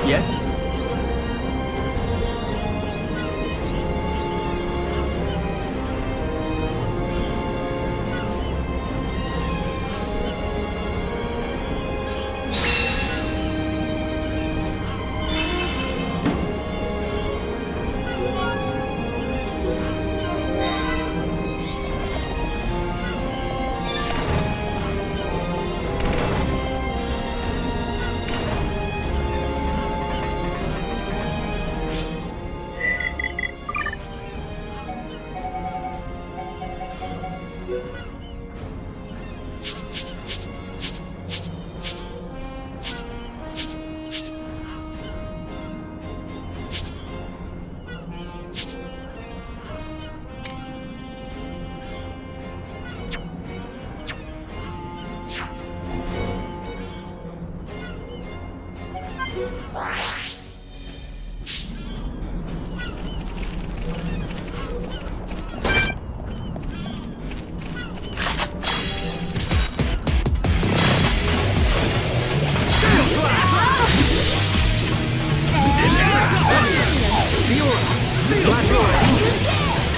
Yes?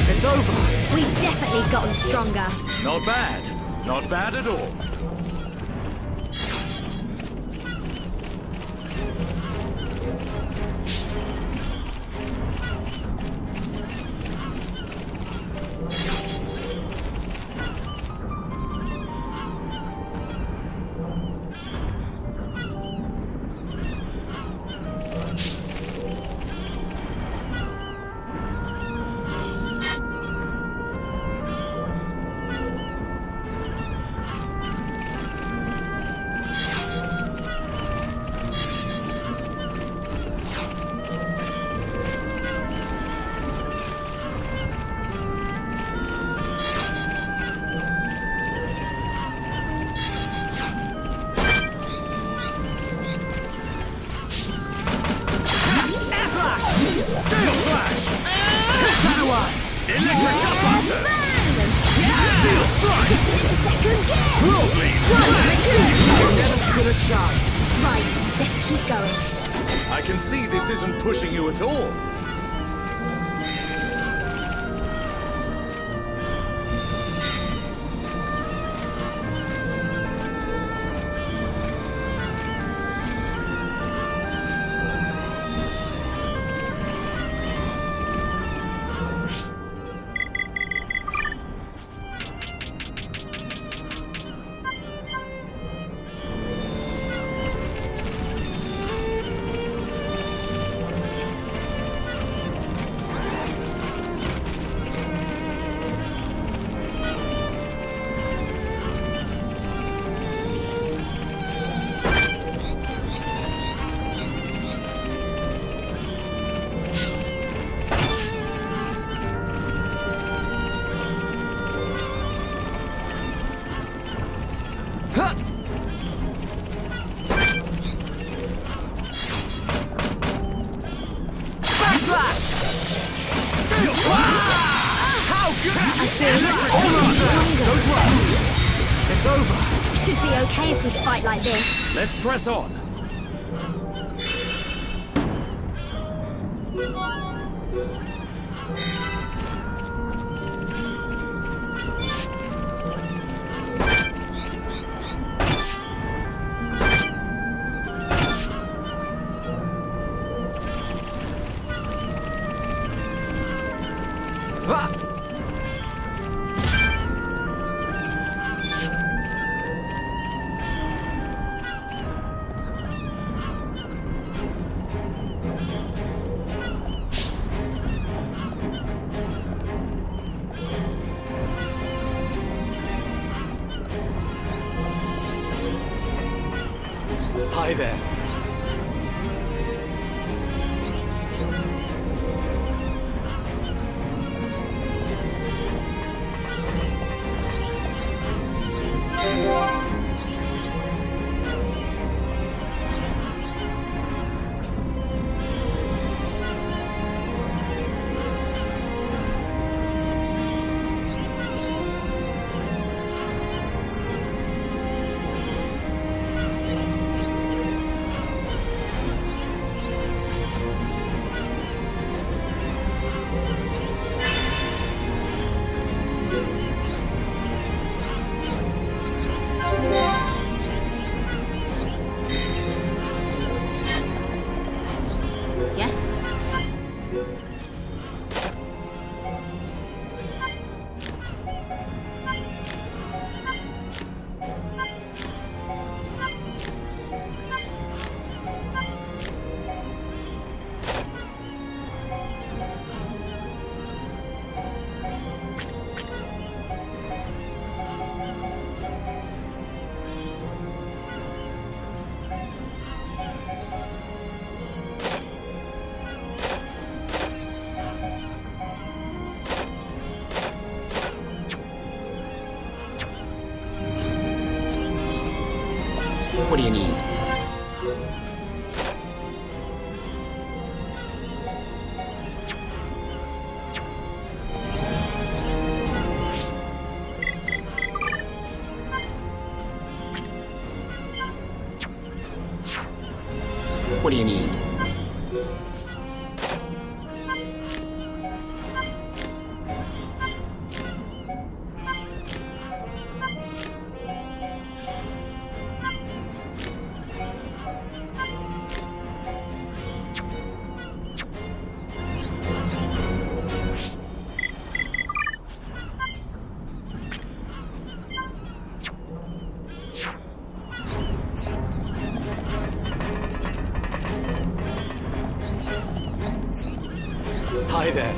It's over. We've definitely gotten stronger. Not bad. Not bad at all. Electric Gutbuster! Steel strike! Into second gear! Worldly Never stood a chance. Right, let's keep going. I can see this isn't pushing you at all. Electric Almost there. Gutbuster! Don't worry. It's over. Should be okay if we fight like this. Let's press on. Ah! Hi there. Yes? What do you need? What do you need? Hi there.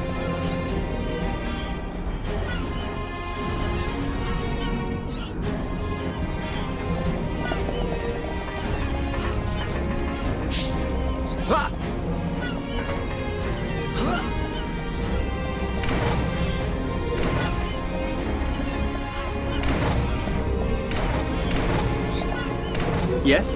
Ah! Yes?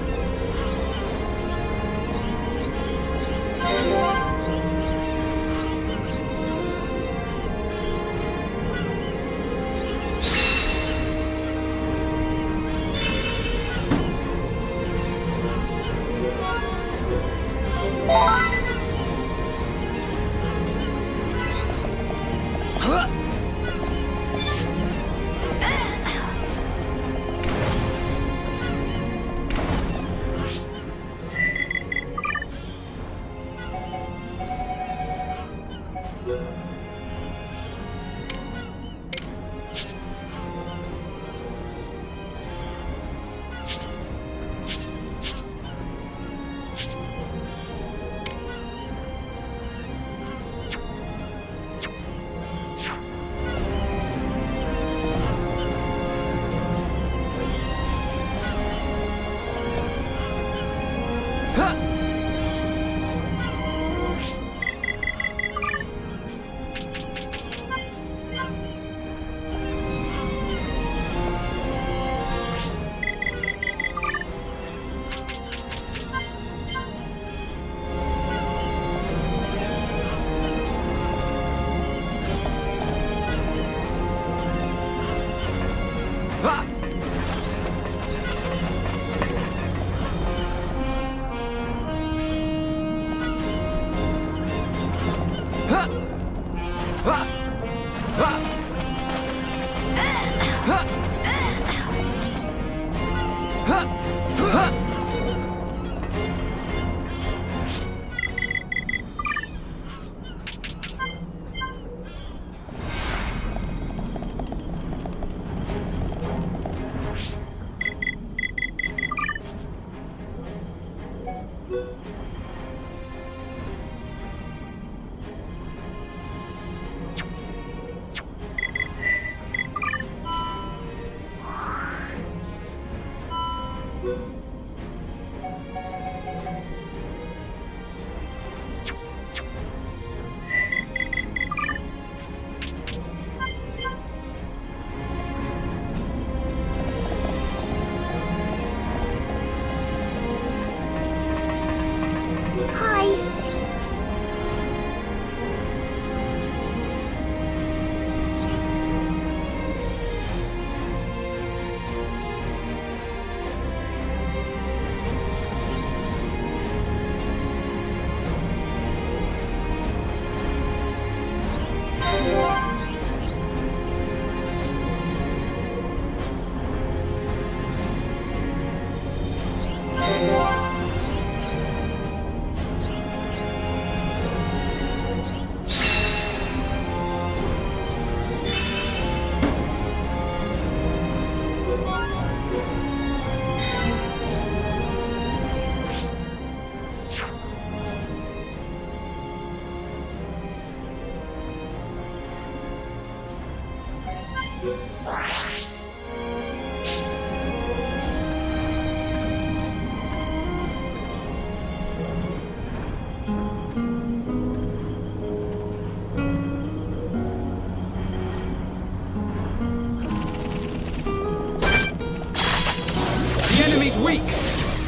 Weak!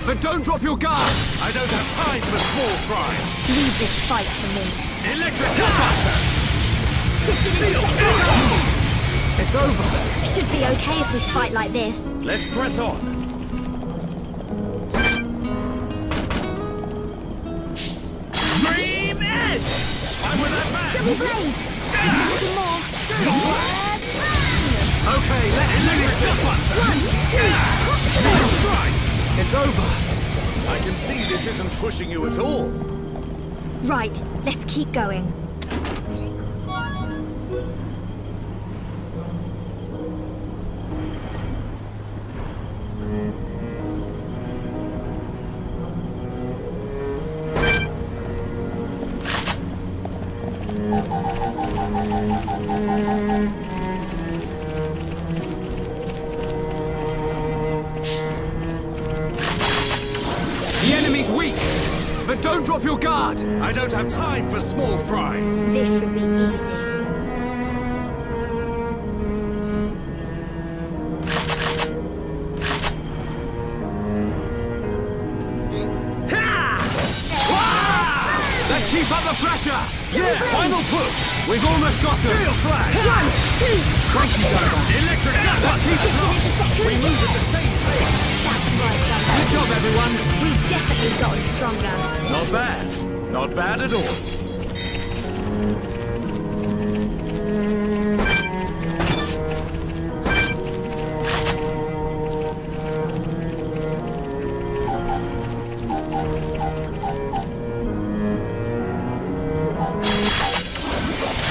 But don't drop your guard! I don't have time for small fry! Leave this fight to me. Electric Gutbuster! It's over! Should be okay if we fight like this. Let's press on! Dream Edge! I'm with that man! Double blade! Just a little more. Okay, let's Electric Gutbuster! 1, 2, Strike! It's over! I can see this isn't pushing you at all. Right, let's keep going. The enemy's weak! But don't drop your guard! I don't have time for small fry! This should be easy. Let's keep up the pressure! Yeah! Final push! We've almost got him! Steel slash! 1, 2, Cranky Dynamite! Electric Let's keep it up! second. We move at the same pace! That's right, Duncan. Good job, everyone! We've definitely gotten stronger. Not bad. Not bad at all.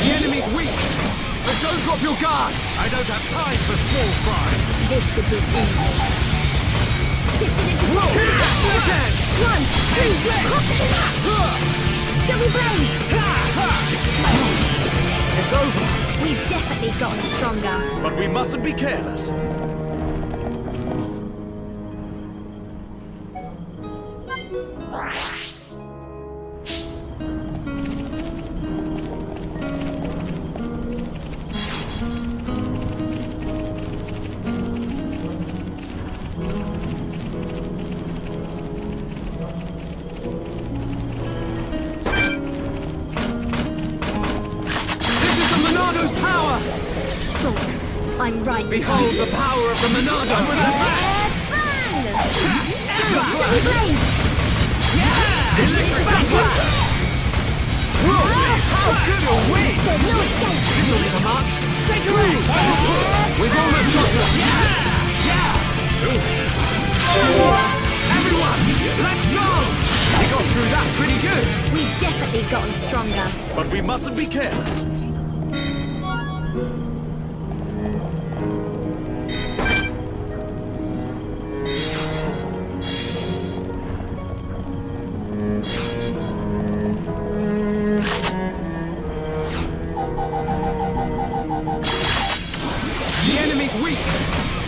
The enemy's weak! But don't drop your guard! I don't have time for small fry! This should be easy. Shifted into second. Sword edge! 1, 2, cross it back. Double blade. It's over! We've definitely gotten stronger. But we mustn't be careless. I'm right. Behold the power of the Monado! I'm with that Double blade. Electric Gutbuster! How good are we? There's no escape! This'll leave a mark. Shake your eggs! We've almost got them! Everyone, let's go! We got through that pretty good. We've definitely gotten stronger. But we mustn't be careless. The enemy's weak,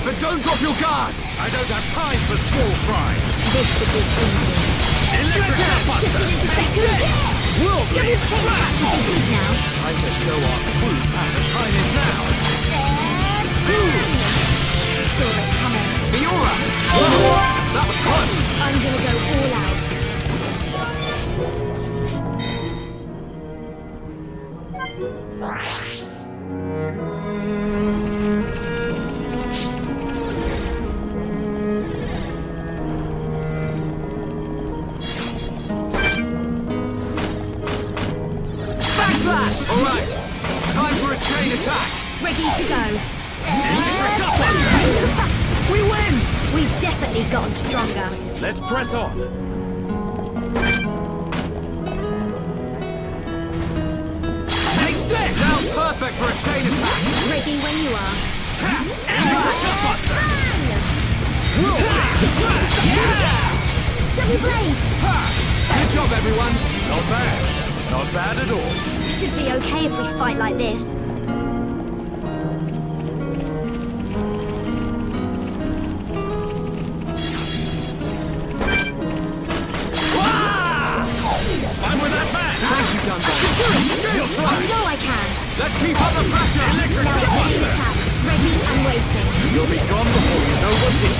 but don't drop your guard. I don't have time for small fry. This could be easy. Electric Shifting into second. Worldly Double chain attack is complete now. Time to show our true power. The time is now. Saw it coming. Fiora! That was close. I'm gonna go all out. Backslash! Alright, time for a chain attack. Ready to go. Electric Dustbuster! We win! We've definitely gotten stronger. Let's press on. Take this! Now perfect for a chain attack. Ready when you are. Electric Dustbuster! Double blade! Good job, everyone. Not bad. Not bad at all. Should be okay if we fight like this. I'm with that man! Thank you, Dunbar. Scale I slide! know I can. Let's keep up the pressure! Electric Now chain Dustbuster! attack. Ready and waiting. You'll be gone before you know what's hit.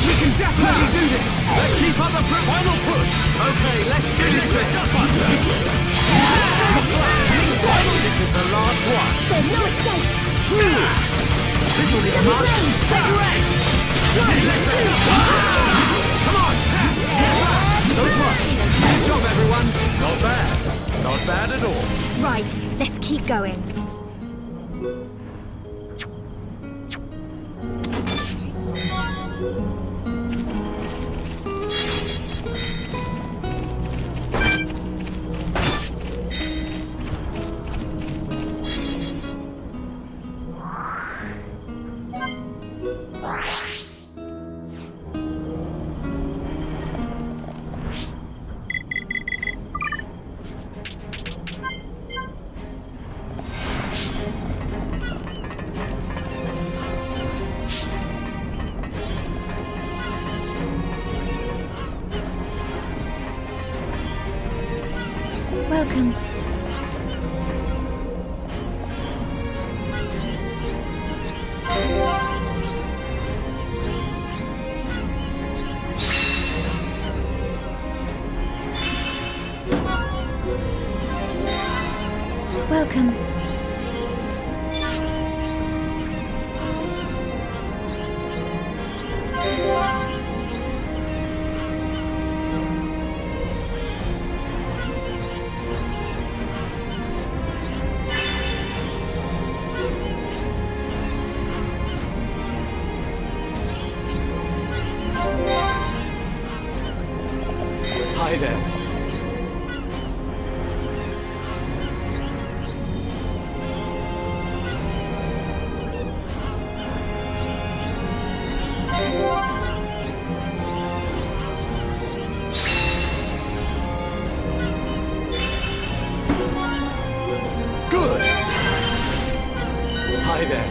We can definitely do this! Let's keep up the final push! Okay, let's finish this! Dustbuster! This is the last one! There's no escape. This will need a Double mark! blade. Correct! Electric Dustbuster! Come on! Don't worry! Good job, everyone! Not bad. Not bad at all. Right, let's keep going. Welcome. Welcome. Hi there. Good. Hi there.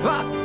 Ah!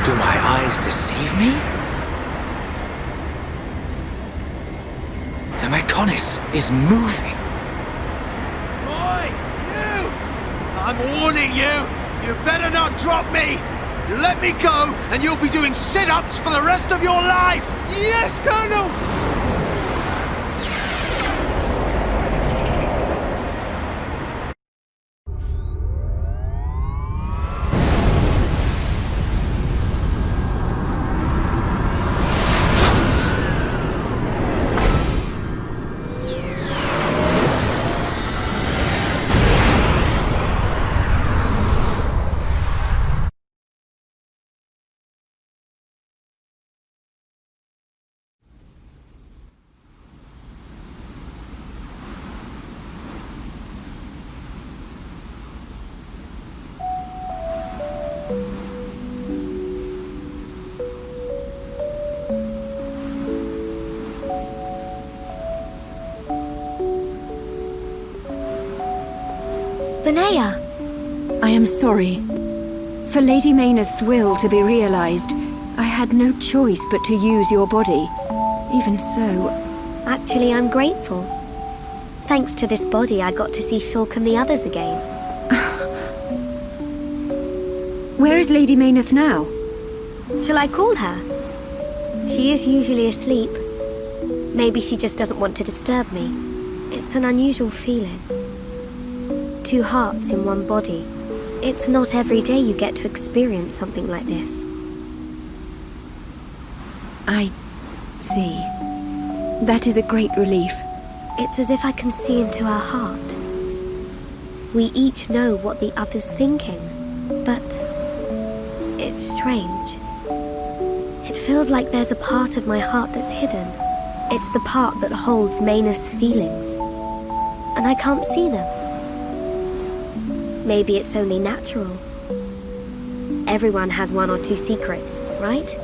Do my eyes deceive me? The Mechonis is moving. Oi, you! I'm warning you! You better not drop me! You let me go, and you'll be doing sit-ups for the rest of your life! Yes, Colonel! Linnea! I am sorry. For Lady Mayneth's will to be realized, I had no choice but to use your body. Even so... Actually, I'm grateful. Thanks to this body, I got to see Shulk and the others again. Where is Lady Mayneth now? Shall I call her? She is usually asleep. Maybe she just doesn't want to disturb me. It's an unusual feeling. Two hearts in one body. It's not every day you get to experience something like this. I see. That is a great relief. It's as if I can see into her heart. We each know what the other's thinking, but it's strange. It feels like there's a part of my heart that's hidden. It's the part that holds Mayneth's feelings, and I can't see them. Maybe it's only natural. Everyone has one or two secrets, right?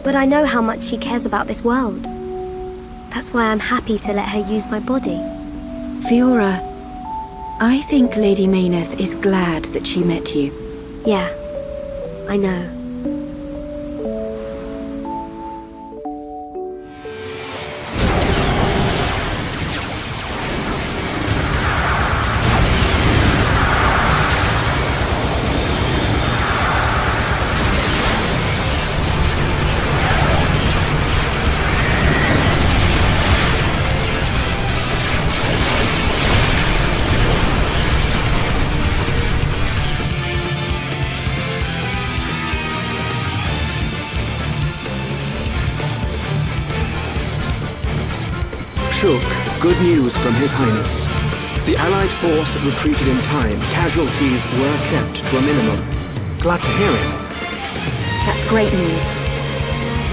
But I know how much she cares about this world. That's why I'm happy to let her use my body. Fiora, I think Lady Mayneth is glad that she met you. Yeah, I know. Shulk, good news from His Highness. The Allied force retreated in time. Casualties were kept to a minimum. Glad to hear it. That's great news.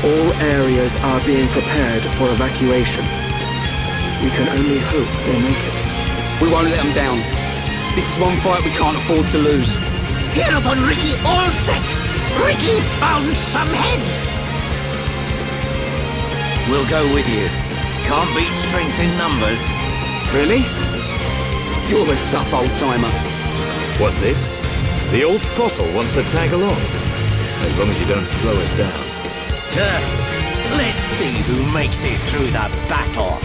All areas are being prepared for evacuation. We can only hope they make it. We won't let them down. This is one fight we can't afford to lose. Here upon Ricky, all set! Ricky, bound some heads! We'll go with you. Can't beat strength in numbers. Really? You're the tough old-timer. What's this? The old fossil wants to tag along. As long as you don't slow us down. Let's see who makes it through the battle.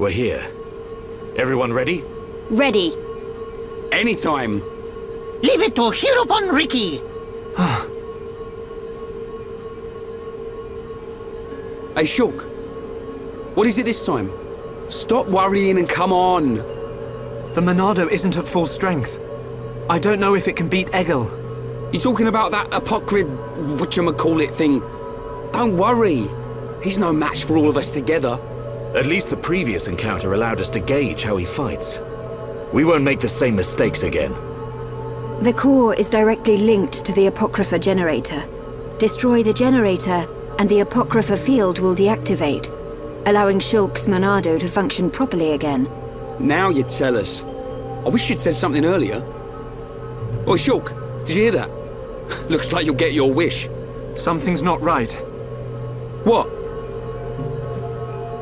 We're here. Everyone ready? Ready. Anytime. Leave it to Hirobon Ricky. Hey, Shulk. What is it this time? Stop worrying and come on. The Monado isn't at full strength. I don't know if it can beat Egil. You talking about that apocryph whatchamacallit thing? Don't worry. He's no match for all of us together. At least the previous encounter allowed us to gauge how he fights. We won't make the same mistakes again. The core is directly linked to the Apocrypha generator. Destroy the generator, and the Apocrypha field will deactivate, allowing Shulk's Monado to function properly again. Now you tell us. I wish you'd said something earlier. Oh, Shulk, did you hear that? Looks like you'll get your wish. Something's not right. What?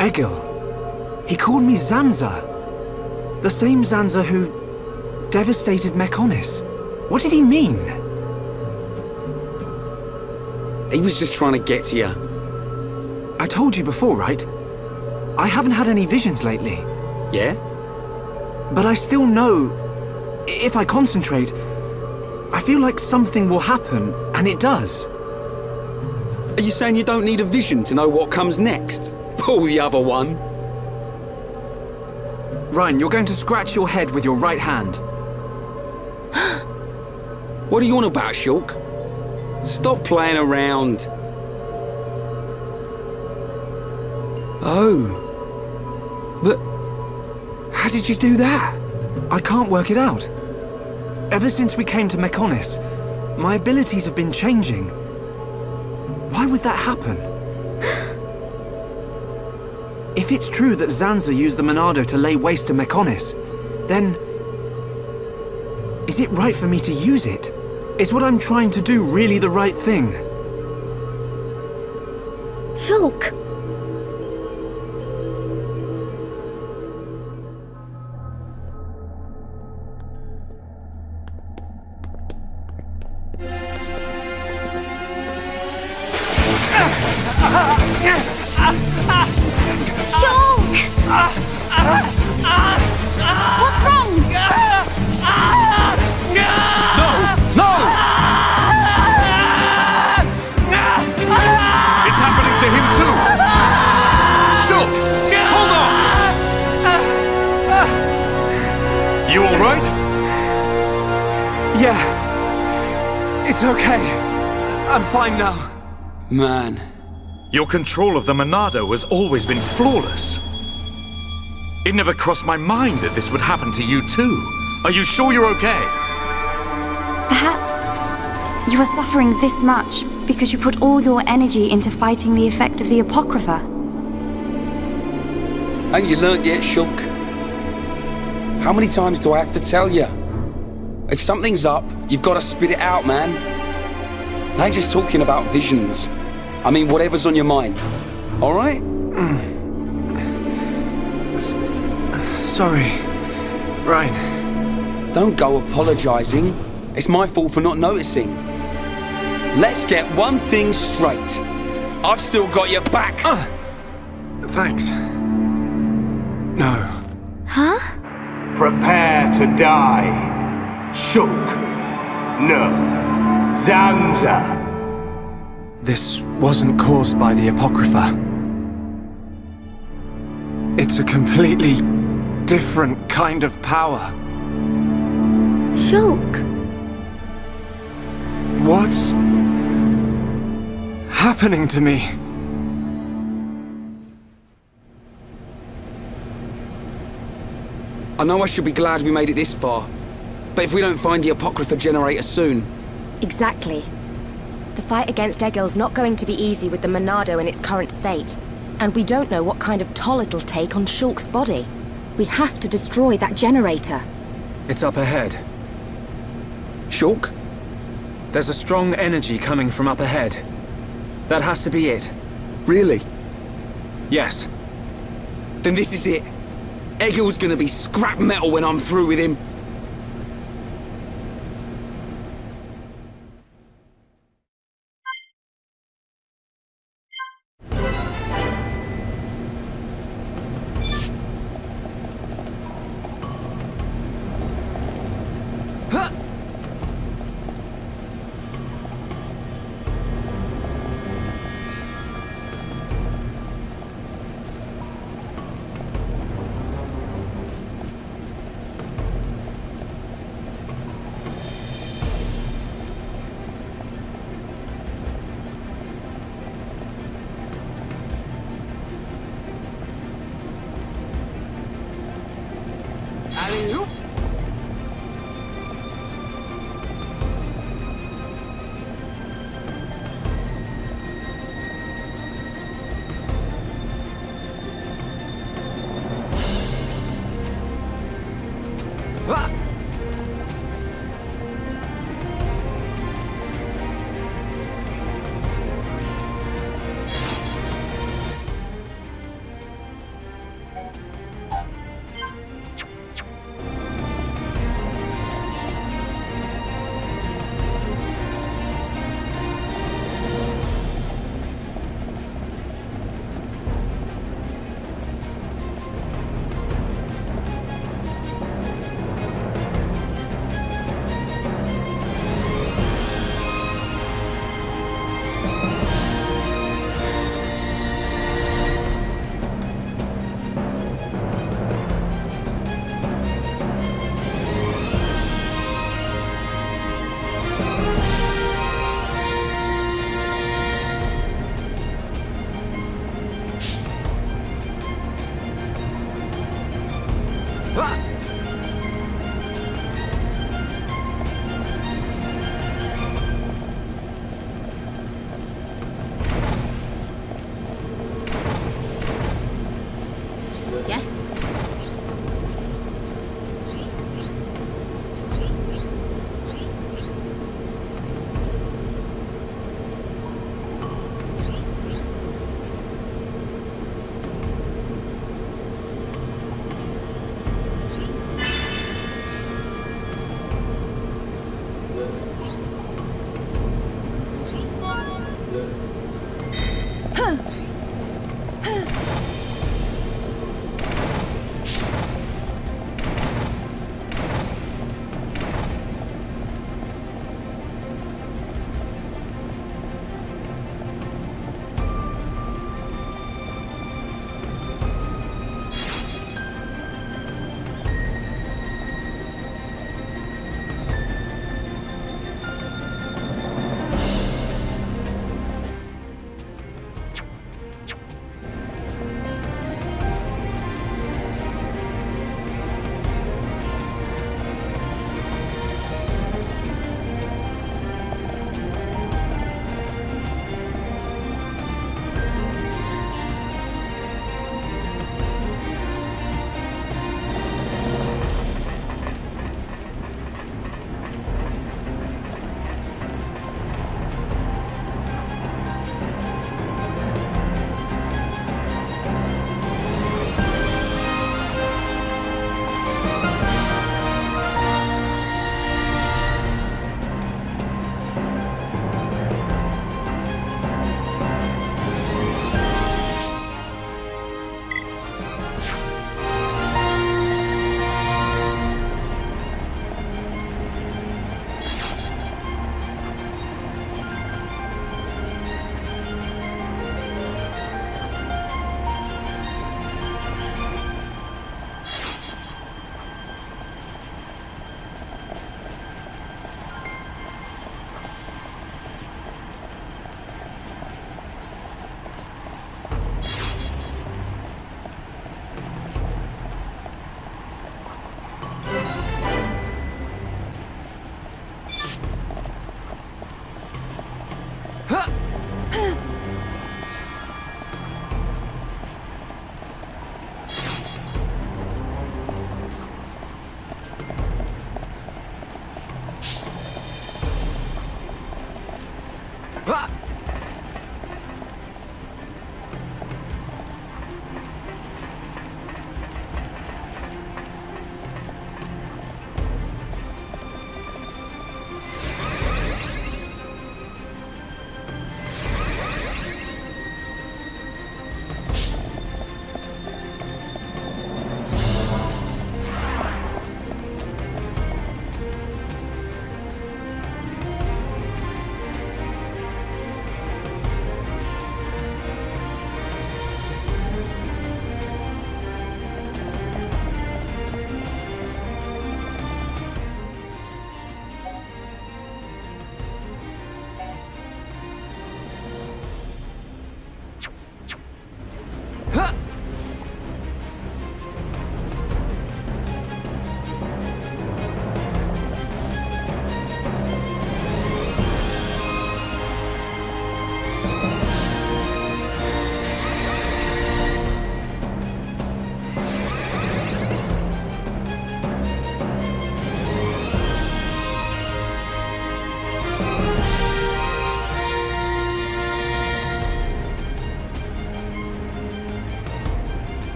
Egil. He called me Zanza. The same Zanza who devastated Mechonis. What did he mean? He was just trying to get to you. I told you before, right? I haven't had any visions lately. Yeah? But I still know, if I concentrate, I feel like something will happen, and it does. Are you saying you don't need a vision to know what comes next? Pull the other one. Ryan, you're going to scratch your head with your right hand. What are you on about, Shulk? Stop playing around. Oh. But how did you do that? I can't work it out. Ever since we came to Mechonis, my abilities have been changing. Why would that happen? If it's true that Zanza used the Monado to lay waste to Mechonis, then is it right for me to use it? Is what I'm trying to do really the right thing? Shulk! Shulk! What's wrong? No! It's happening to him too! Shulk! Hold on! You alright? Yeah. It's okay. I'm fine now. Man. Your control of the Monado has always been flawless. It never crossed my mind that this would happen to you too. Are you sure you're okay? Perhaps you are suffering this much because you put all your energy into fighting the effect of the Apocrypha. Ain't you learnt yet, Shulk? How many times do I have to tell you? If something's up, you've got to spit it out, man. I ain't just talking about visions. I mean, whatever's on your mind. All right? Sorry, Ryan. Don't go apologizing. It's my fault for not noticing. Let's get one thing straight. I've still got your back. Thanks. No. Huh? Prepare to die. Shulk. No. Zanza. This wasn't caused by the Apocrypha. It's a completely different kind of power. Shulk! What's happening to me? I know I should be glad we made it this far, but if we don't find the Apocrypha generator soon... Exactly. The fight against Egil's not going to be easy with the Monado in its current state. And we don't know what kind of toll it'll take on Shulk's body. We have to destroy that generator. It's up ahead. Shulk? There's a strong energy coming from up ahead. That has to be it. Really? Yes. Then this is it. Egil's gonna be scrap metal when I'm through with him.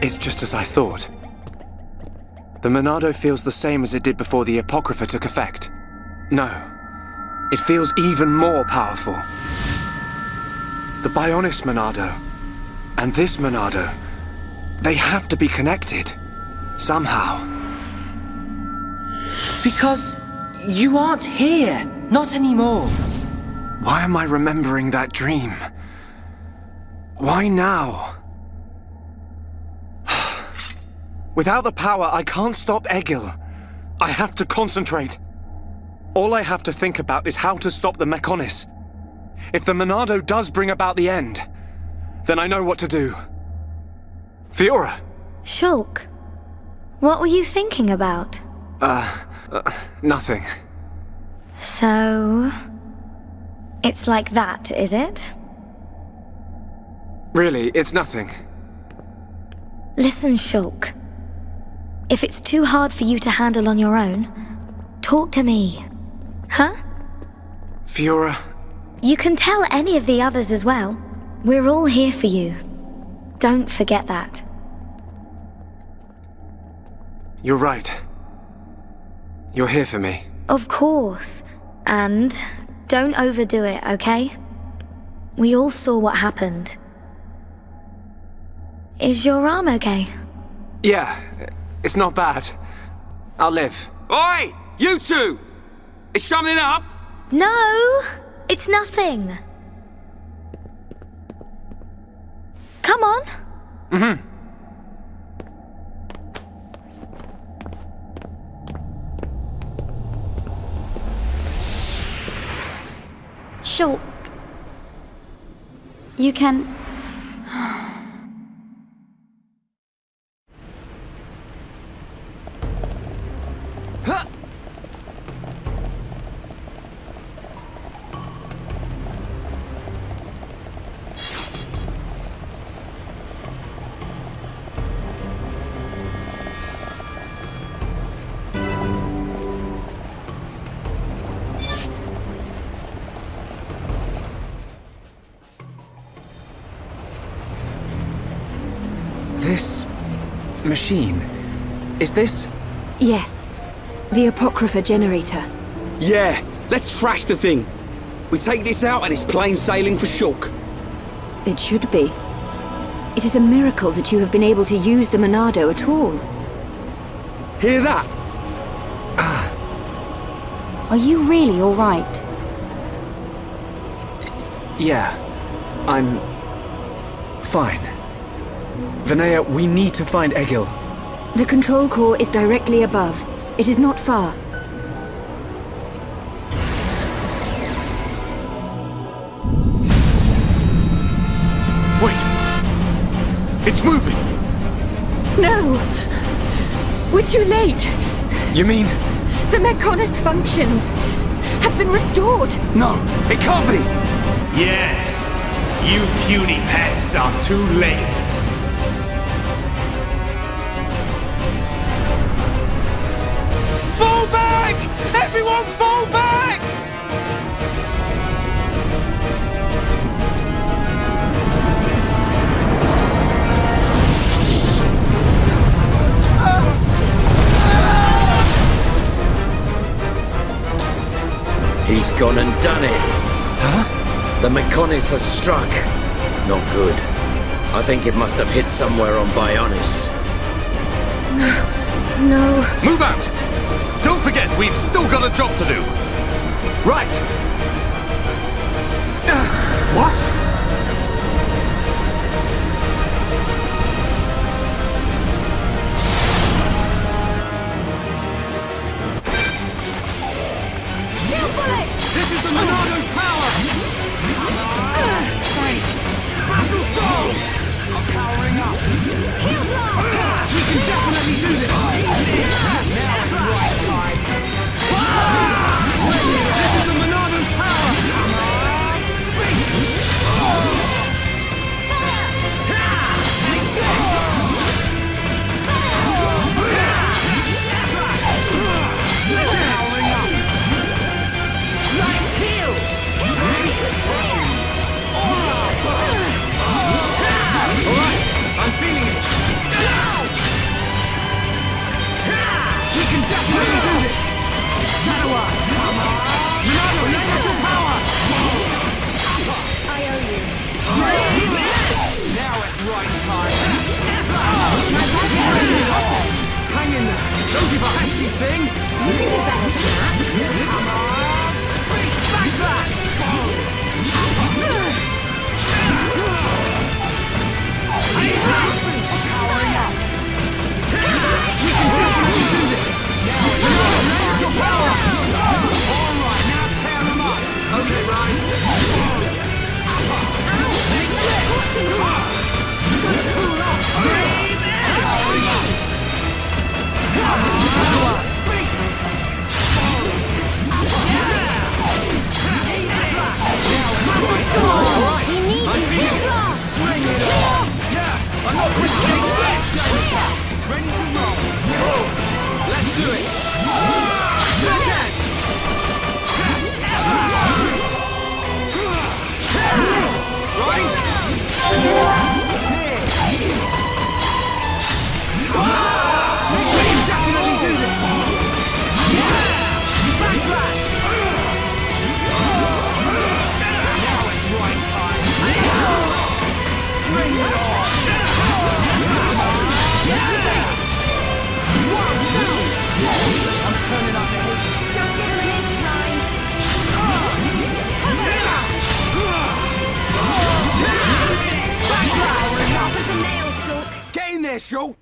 It's just as I thought. The Monado feels the same as it did before the Apocrypha took effect. No, it feels even more powerful. The Bionis Monado and this Monado, they have to be connected. Somehow. Because you aren't here. Not anymore. Why am I remembering that dream? Why now? Without the power, I can't stop Egil. I have to concentrate. All I have to think about is how to stop the Mechonis. If the Monado does bring about the end, then I know what to do. Fiora! Shulk, what were you thinking about? Nothing. So... it's like that, is it? Really, it's nothing. Listen, Shulk. If it's too hard for you to handle on your own, talk to me. Huh? Fiora... You can tell any of the others as well. We're all here for you. Don't forget that. You're right. You're here for me. Of course. And don't overdo it, okay? We all saw what happened. Is your arm okay? Yeah, it's not bad. I'll live. Oi! You two! Is something up? No! It's nothing. Come on. Mm-hmm. Shulk, you can... This... machine... is this... Yes. The Apocrypha generator. Yeah, let's trash the thing. We take this out and it's plain sailing for Shulk. It should be. It is a miracle that you have been able to use the Monado at all. Hear that? Are you really all right? Yeah. I'm... fine. Vinaya, we need to find Egil. The control core is directly above. It is not far. Wait! It's moving! No! We're too late! You mean... The Mechonis functions have been restored! No, it can't be! Yes, you puny pests are too late. Fall back! Everyone fall back! He's gone and done it. Huh? The Mechonis has struck. Not good. I think it must have hit somewhere on Bionis. No. Move out! Don't forget, we've still got a job to do. Right! What? This is the Monado's power! Battle Soul! I'm powering up. We can definitely do this! Now it's the right time. This is the Monado's power! Shulk!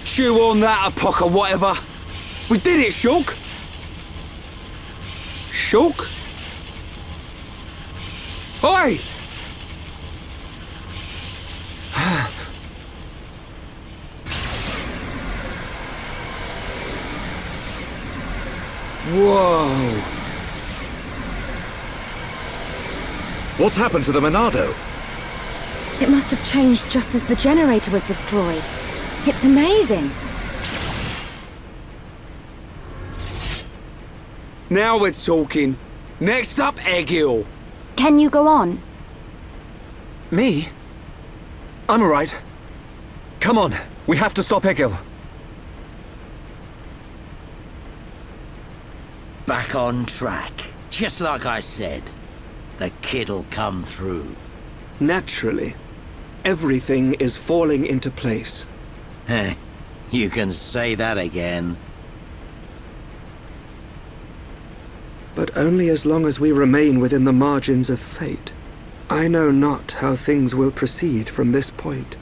Chew on that, Apoca, whatever. We did it, Shulk! Shulk? Oi! Whoa! What's happened to the Monado? It must have changed just as the generator was destroyed. It's amazing. Now we're talking. Next up, Egil. Can you go on? Me? I'm alright. Come on, we have to stop Egil. Back on track. Just like I said. The kid'll come through. Naturally. Everything is falling into place. Heh. You can say that again. But only as long as we remain within the margins of fate. I know not how things will proceed from this point.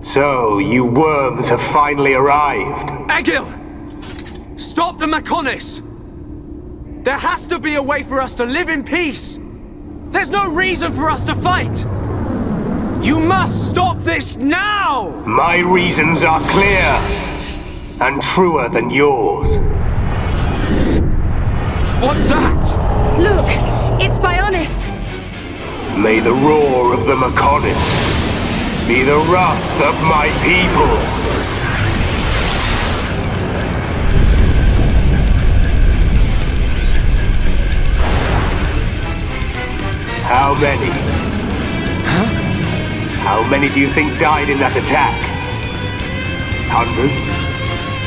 So, you worms have finally arrived. Egil! Stop the Mechonis! There has to be a way for us to live in peace! There's no reason for us to fight! You must stop this now! My reasons are clear, and truer than yours. What's that? Look! It's Bionis! May the roar of the Mechonis be the wrath of my people! How many? Huh? How many do you think died in that attack? Hundreds?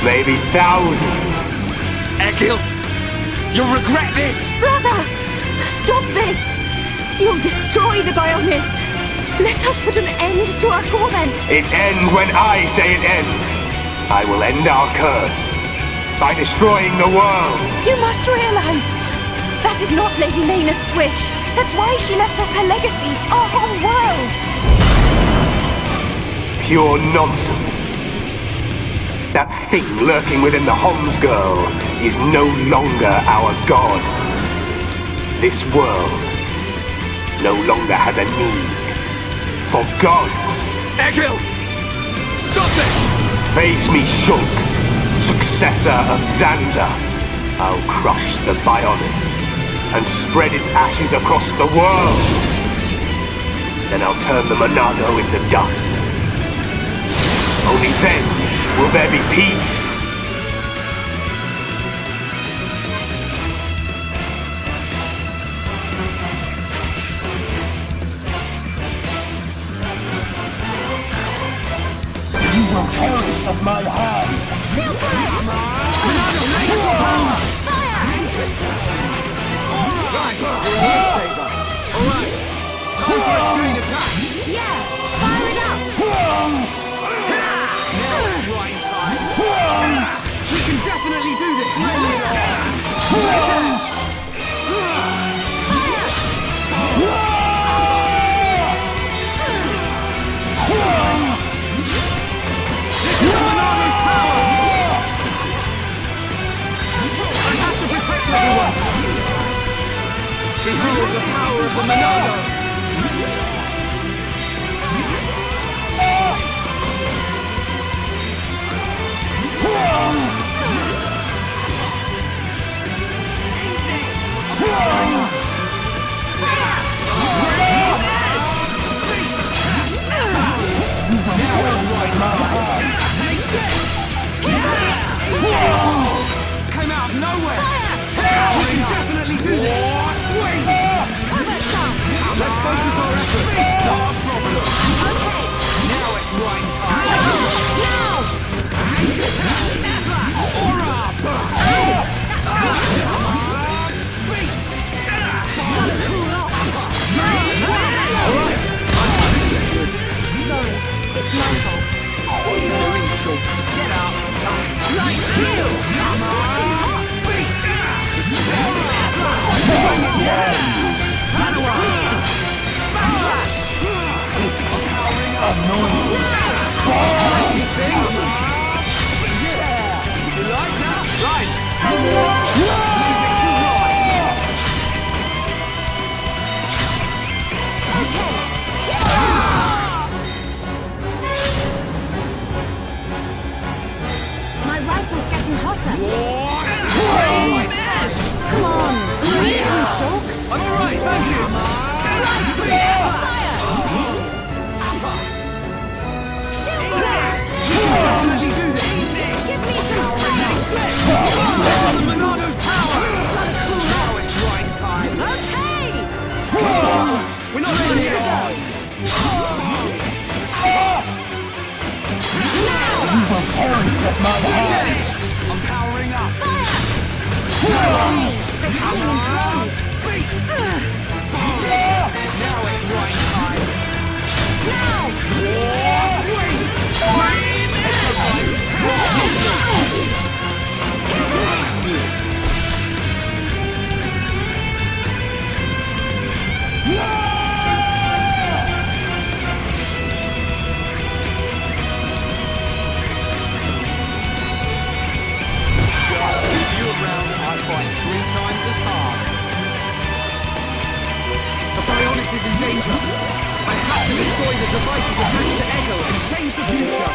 Maybe thousands? Egil! You'll regret this! Brother! Stop this! You'll destroy the Bionis! Let us put an end to our torment! It ends when I say it ends! I will end our curse by destroying the world! You must realize that is not Lady Maynard's wish. That's why she left us her legacy, our whole world! Pure nonsense. That thing lurking within the Homs girl is no longer our god. This world no longer has a need for gods. Egil! Stop this! Face me, Shulk, successor of Xander. I'll crush the Bionis and spread its ashes across the world. Then I'll turn the Monado into dust. Only then will there be peace. You will perish at my hand. Shield bullet! Alright, time for a chain attack! Yeah! Fire it up! Now it's right time! We can definitely do this! the power of the Monado! Came out of nowhere! We can definitely do this! Let's focus our efforts! Not a problem! Now it's right time! Sorry, it's my fault. What are you doing, Shulk? Get up! Like you! Come on! My rifle's getting hotter. Come on, Shulk. I'm alright, thank you! Definitely do this! Give me some strength. Monado's power! Now it's right time! Okay. We're not ready yet! I'm powering up! They're coming in droves. Now it's right time! Now. With you around, I fight 3 times as hard. The Bionis is in danger. I have to destroy the devices attached to Eggle and change the future.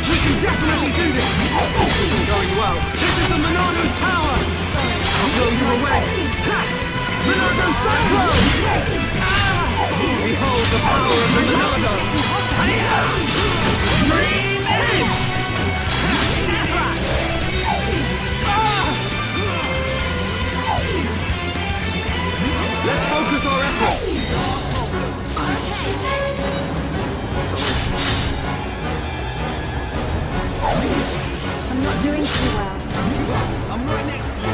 We can definitely do this. This isn't going well. This is the Monado's power. I'll blow you away. Monado Cyclone! Behold the power of the Monado. Dream Edge! Let's focus our efforts! I'm not doing too well. I'm right next to you!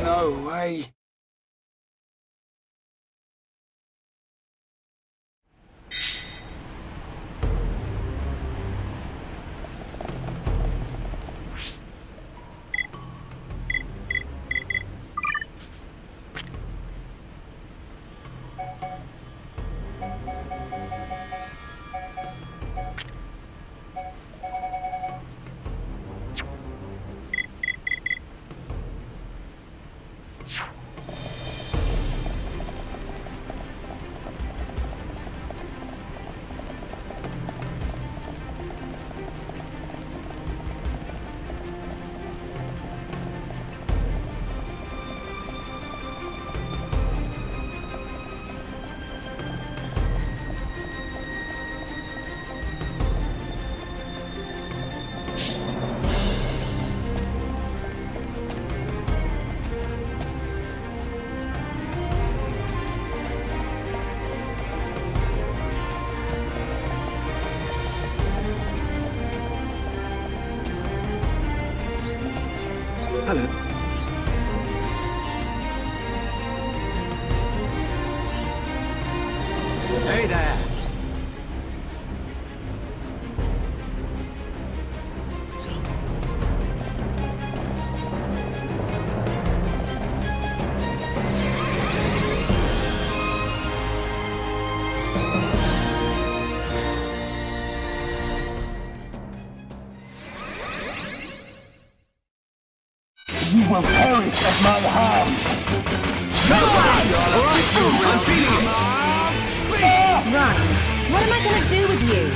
No way. Hello. Hey there! of my heart. Alright, I'm feeling it. Run. What am I gonna do with you?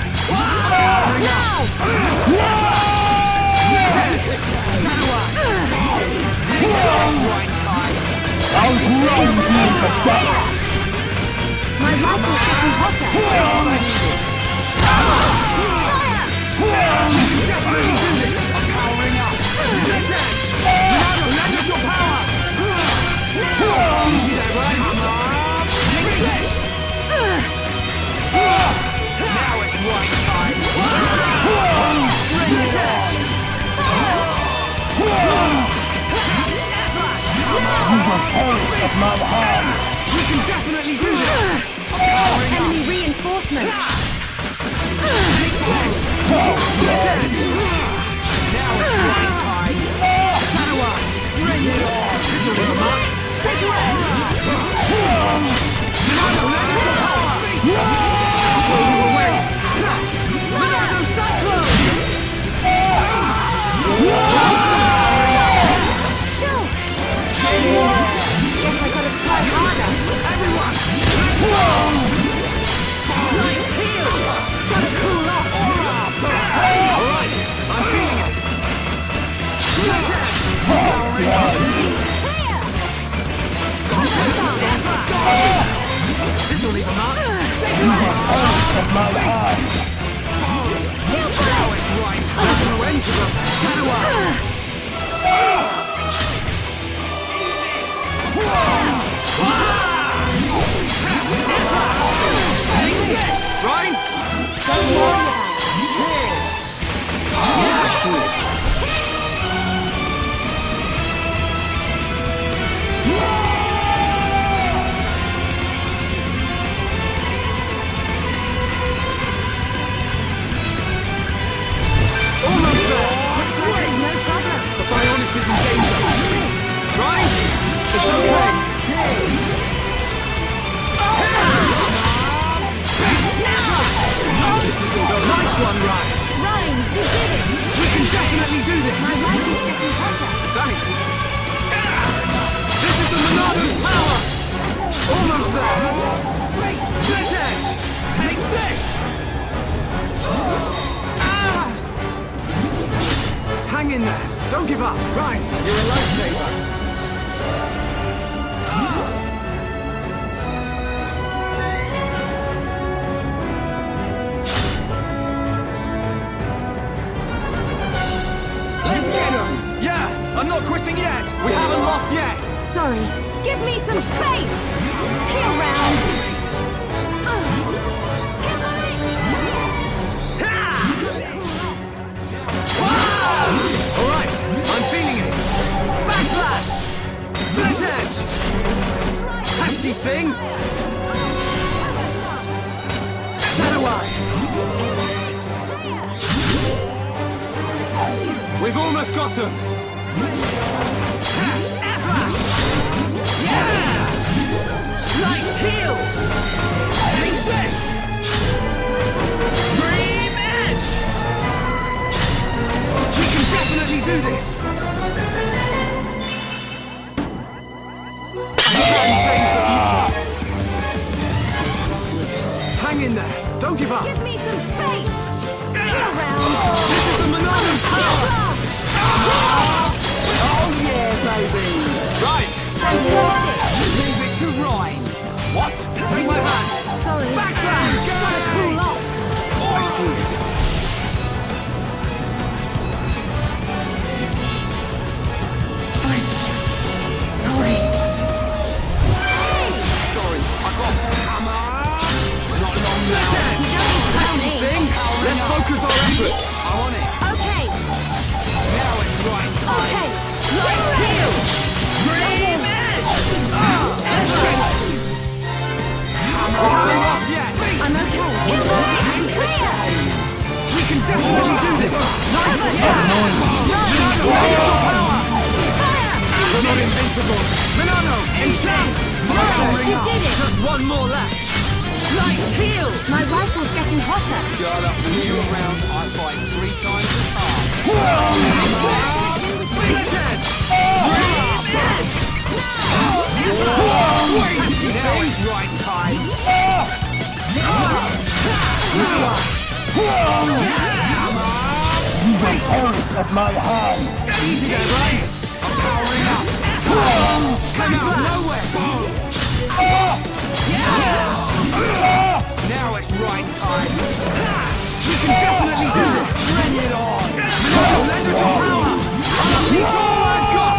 I'll grind you to death. My rifle's getting hotter. Definitely do this. I'm powering up. Ronaldo, lend us your power. Easy there, right? Take this. Now it's right time. Bring it in. Of my heart. We can definitely do this. Enemy reinforcements. Now it's right time. Shadow Eye, bring it on. This will leave a mark. Take your edge. Ronaldo, lend us your power. Throw you away. Ronaldo, Cyclone. Guess I gotta try harder. Everyone, let's heal. Gotta cool off. Alright, I'm feeling it. This will leave a mark. Of my heart. Now it's right. There's no end to them. Shadow Eye. Take this, Ryan. Almost there. There's no problem. The Bionis is in danger. Right? It's okay. This is a nice one, Ryan. Ryan, you did it. We can definitely do this. My rifle's getting hotter. Thanks. This is the Monado's power. Almost there. Split edge. Take this. Hang in there. Don't give up. Ryan, you're a lifesaver. Let's get him. Yeah, I'm not quitting yet. We haven't lost yet. Sorry. Give me some space. Heal round. All right, I'm feeling it. Backslash. Split edge. Pesky thing. Shadow Eye. We've almost got him. Slash. Yeah. Light heal. Take this. Dream edge. We can definitely do this. I can change the future. Hang in there. Don't give up. Give me some space. Heal round. This is the Monado's power. Oh yeah, baby. Right. Fantastic. Leave it to Ryan. What? Take my hand. Sorry. Backslash. Gotta cool off. I see it. Sorry. Sorry, I got hammer. Not long now. Pesky thing. Let's focus our efforts. I'm on it. Okay. Now it's right time. Okay. Light heal. Dream edge. Let's get it. We haven't lost yet. I'm okay. Clear. We can definitely do this. Nice. We're not invincible. Milano, enchant. You did it. Just one more left. Light heal. My rifle's getting hotter. Shut up. When you're around, I fight 3 times as hard. Split edge. You will perish at my hand. Easy there, mate. I'm powering up. Come out of nowhere. Now it's right time. We can definitely do this. Bring it on. Lend us some power. Unleash all I've got.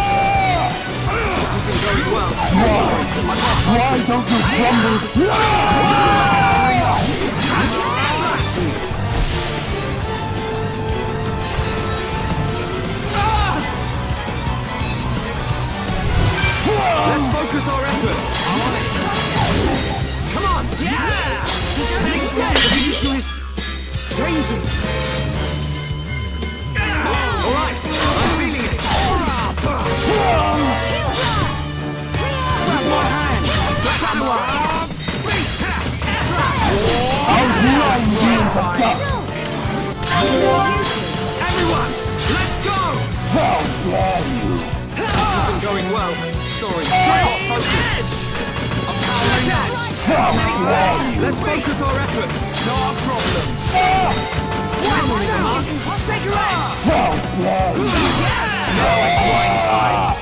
This isn't going well. Why don't you crumble? Let's focus our efforts. Come on. Yeah. Take that. The future is changing. All right. I'm feeling it. Grab my hand. Shadow. I'll grind you into dust. Everyone, let's go. How dare you? This isn't going well. Sorry. Stay off focus. I'm powering up. How dare you? Let's focus our efforts. No problem. Come on, Mark. Cigarette. How dare you? Now it's right time.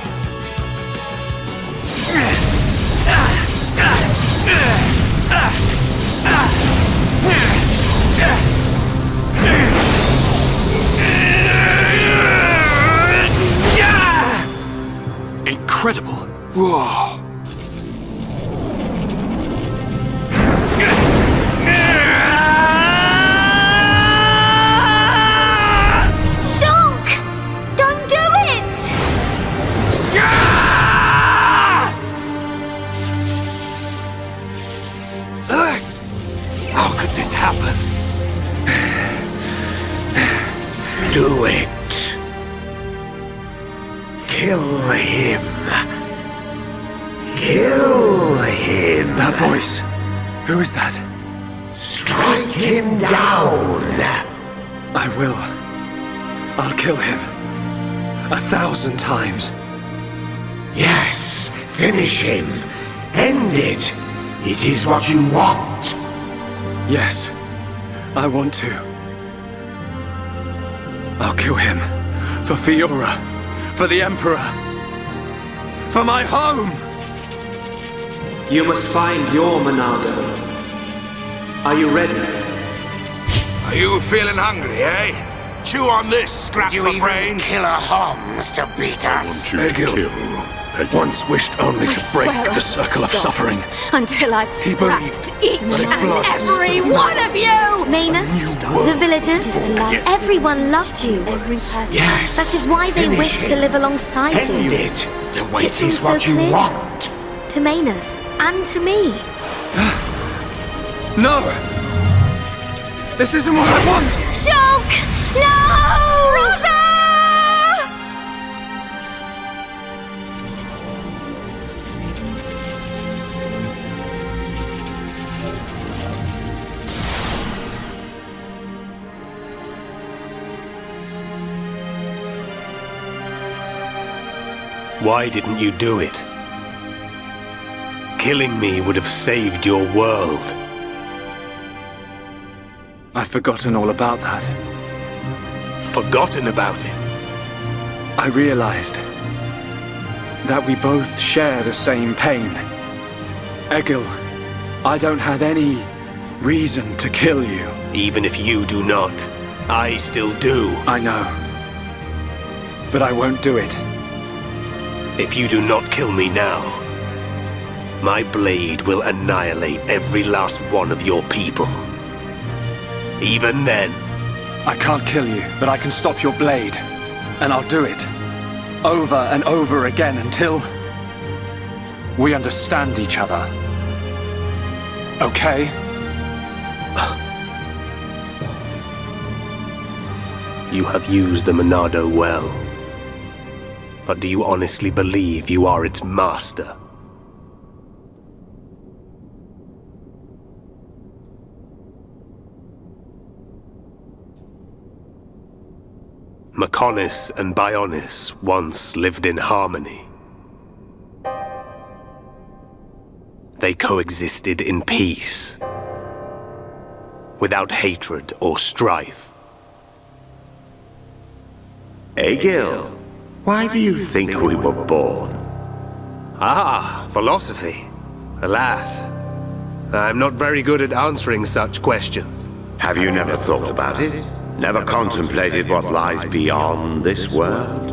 Incredible. Whoa. Shulk! Don't do it! How could this happen? Do it. Kill him. Kill him. That voice. Who is that? Strike him down. I will. I'll kill him. 1,000 times. Yes, finish him. End it. It is what you want. Yes, I want to. I'll kill him. For Fiora. For the Emperor. For my home! You must find your Monado. Are you ready? Are you feeling hungry, eh? Chew on this, scrap for brains. Kill a Homs to beat us. Egil once wished only to break the circle of suffering. Until I've He believed scrapped each that and blood every one of you! Maynard, the villagers, everyone loved you. Every person. Yes, That is why they finish wished to him. live alongside End you. it. wait. It is all what so you clear. want. To Maynard and to me. No! This isn't what I want! Shulk! No! Brother! Why didn't you do it? Killing me would have saved your world. I've forgotten all about that. Forgotten about it? I realized that we both share the same pain. Egil, I don't have any reason to kill you. Even if you do not, I still do. I know. But I won't do it. If you do not kill me now, my blade will annihilate every last one of your people. Even then... I can't kill you, but I can stop your blade. And I'll do it. Over and over again until... we understand each other. Okay? You have used the Monado well. But do you honestly believe you are its master? Mechonis and Bionis once lived in harmony. They coexisted in peace. without hatred or strife. Egil, why do you think we were born? Ah, philosophy. Alas, I'm not very good at answering such questions. Have you never thought about it? Never contemplated what lies beyond this world?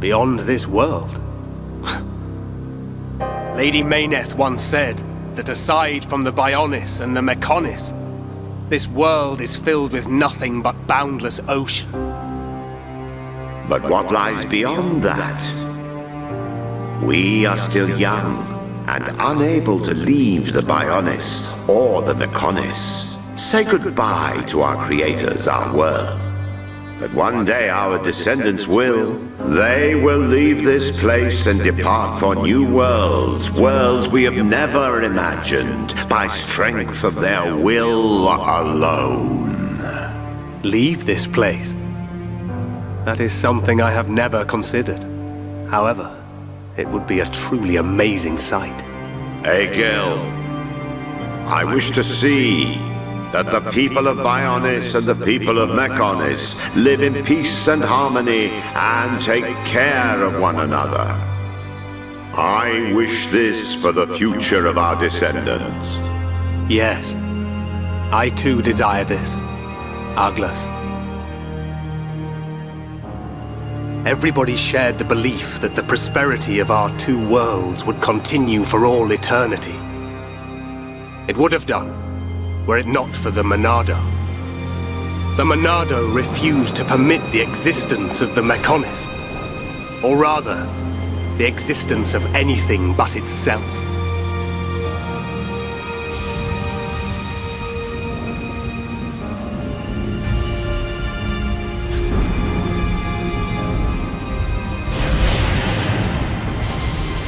Beyond this world? Lady Mayneth once said that aside from the Bionis and the Mechonis, this world is filled with nothing but boundless ocean. But what lies beyond that? We are still young and unable to leave the Bionis or the Mechonis. Say goodbye to our creators, our world. But one day our descendants will. They will leave this place and depart for new worlds, worlds we have never imagined, by strength of their will alone. Leave this place? That is something I have never considered. However, it would be a truly amazing sight. Egil, I wish to see that the people of Bionis and the people of Mechonis live in peace and harmony and take care of one another. I wish this for the future of our descendants. Yes, I too desire this, Arglus. Everybody shared the belief that the prosperity of our two worlds would continue for all eternity. It would have done, were it not for the Monado. The Monado refused to permit the existence of the Mechonis, or rather, the existence of anything but itself.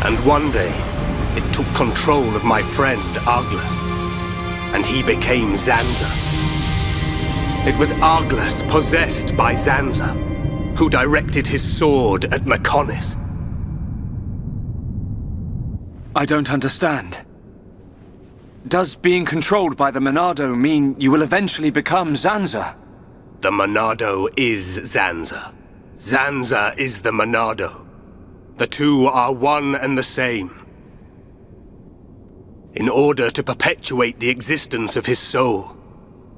And one day, it took control of my friend Arglus, and he became Zanza. It was Arglus possessed by Zanza, who directed his sword at Mechonis. I don't understand. Does being controlled by the Monado mean you will eventually become Zanza? The Monado is Zanza. Zanza is the Monado. The two are one and the same. In order to perpetuate the existence of his soul,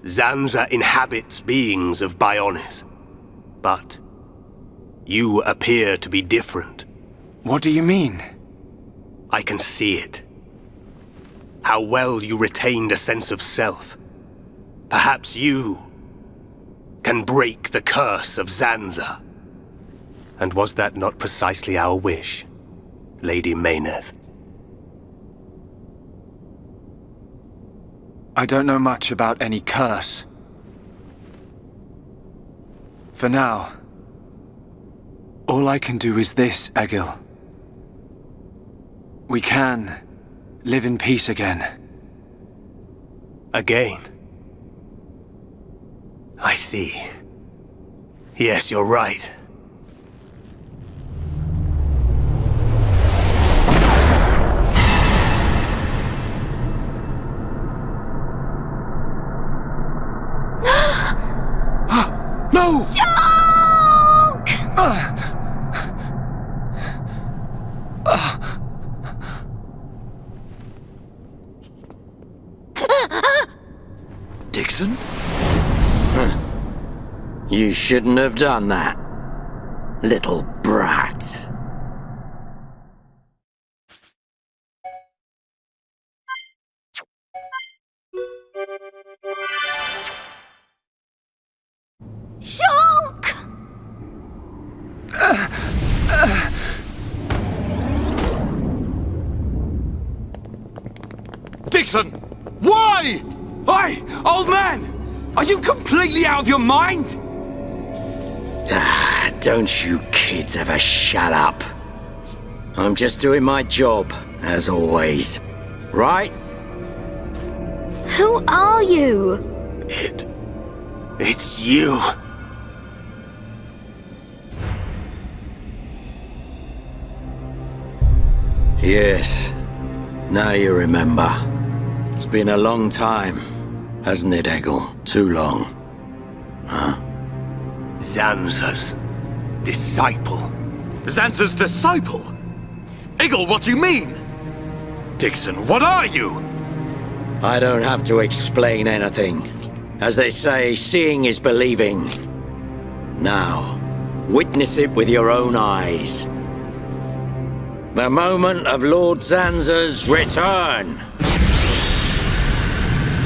Zanza inhabits beings of Bionis. But you appear to be different. What do you mean? I can see it. How well you retained a sense of self. Perhaps you can break the curse of Zanza. And was that not precisely our wish, Lady Mayneth? I don't know much about any curse. For now, all I can do is this, Egil. We can live in peace again. Again? I see. Yes, you're right. No! Shulk! Dixon? You shouldn't have done that, little brat. Shulk! Dixon! Why? Oi, old man! Are you completely out of your mind? Don't you kids ever shut up. I'm just doing my job, as always. Right? Who are you? It's you. Yes. Now you remember. It's been a long time. hasn't it, Eggle? Too long. Huh? Zanza's disciple. Zanza's disciple? Eggle, what do you mean? Dixon, what are you? I don't have to explain anything. As they say, seeing is believing. Now, witness it with your own eyes. The moment of Lord Zanza's return.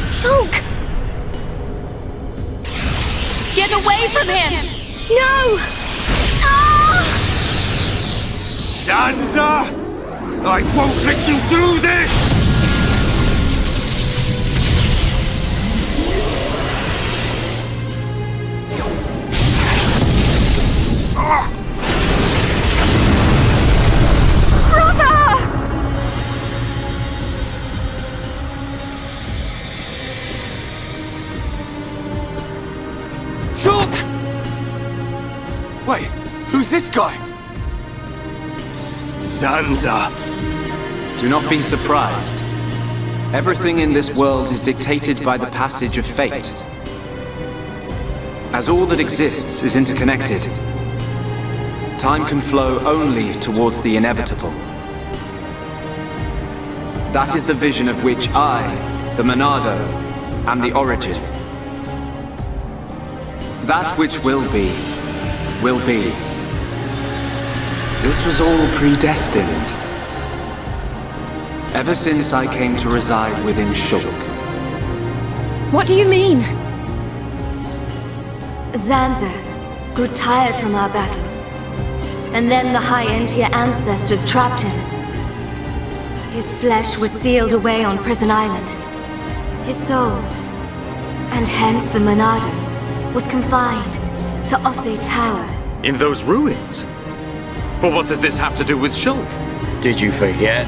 Shulk! Get away from him! No! Ah! Zanza! I won't let you do this! Shulk! Wait, who's this guy? Zanza. Do not be surprised. Everything in this world is dictated by the passage of fate. As all that exists is interconnected, time can flow only towards the inevitable. That is the vision of which I, the Monado, am the origin. That which will be, will be. This was all predestined. Ever since I came to reside within Shulk. What do you mean? Zanza grew tired from our battle. And then the High Entier ancestors trapped him. His flesh was sealed away on Prison Island. His soul, and hence the Monado, was confined to Osse Tower. In those ruins? But what does this have to do with Shulk? Did you forget?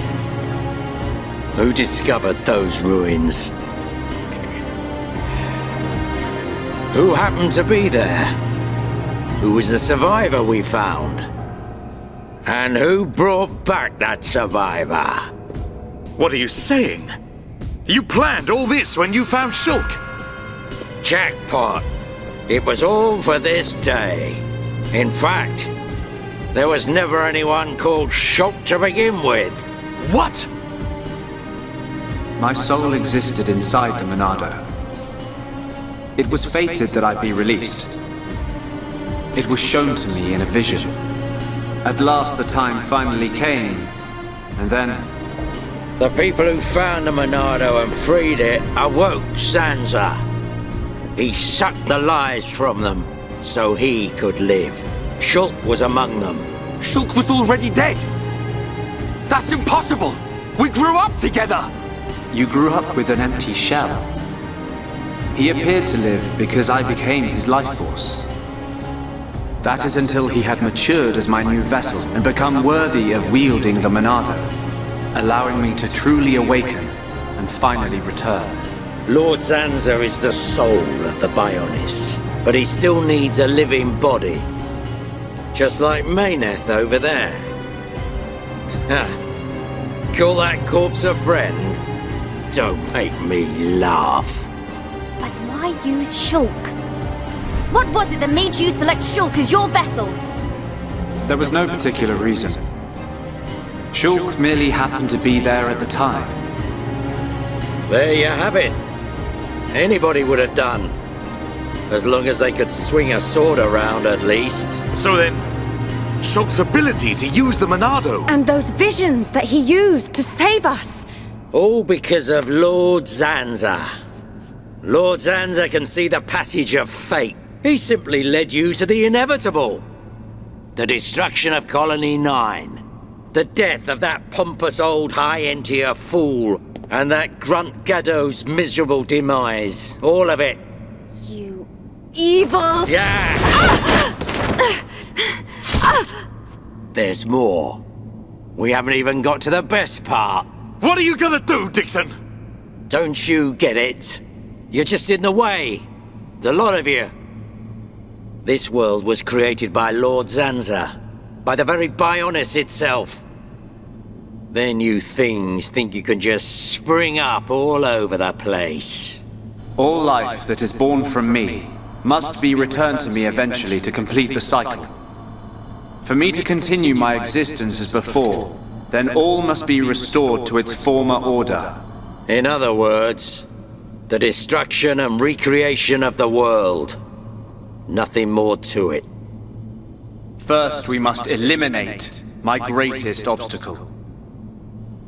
Who discovered those ruins? Who happened to be there? Who was the survivor we found? And who brought back that survivor? What are you saying? You planned all this when you found Shulk? Jackpot. It was all for this day. In fact, there was never anyone called Shulk to begin with. What? My soul existed inside the Monado. It was fated that I be released. It was shown to me in a vision. At last the time finally came, and then... The people who found the Monado and freed it awoke Zanza. He sucked the lives from them, so he could live. Shulk was among them. Shulk was already dead! That's impossible! We grew up together! You grew up with an empty shell. He appeared to live because I became his life force. That is until he had matured as my new vessel and become worthy of wielding the Monado, allowing me to truly awaken and finally return. Lord Zanza is the soul of the Bionis, but he still needs a living body. Just like Mayneth over there. Call that corpse a friend? Don't make me laugh. But why use Shulk? What was it that made you select Shulk as your vessel? There was no particular reason. Shulk merely happened to be there at the time. There you have it. Anybody would have done. As long as they could swing a sword around, at least. So then, Shulk's ability to use the Monado... And those visions that he used to save us. All because of Lord Zanza. Lord Zanza can see the passage of fate. He simply led you to the inevitable. The destruction of Colony 9. The death of that pompous old High Entier fool. And that Grunt Gaddo's miserable demise. All of it. You evil... Yeah! There's more. We haven't even got to the best part. What are you gonna do, Dixon? Don't you get it? You're just in the way. The lot of you. This world was created by Lord Zanza. By the very Bionis itself. Then you things think you can just spring up all over the place. All life that is born from me must be returned to me eventually to complete the cycle. For me to continue my existence as before, then all must be restored to its former order. In other words, the destruction and recreation of the world. Nothing more to it. First, we must eliminate my greatest obstacle.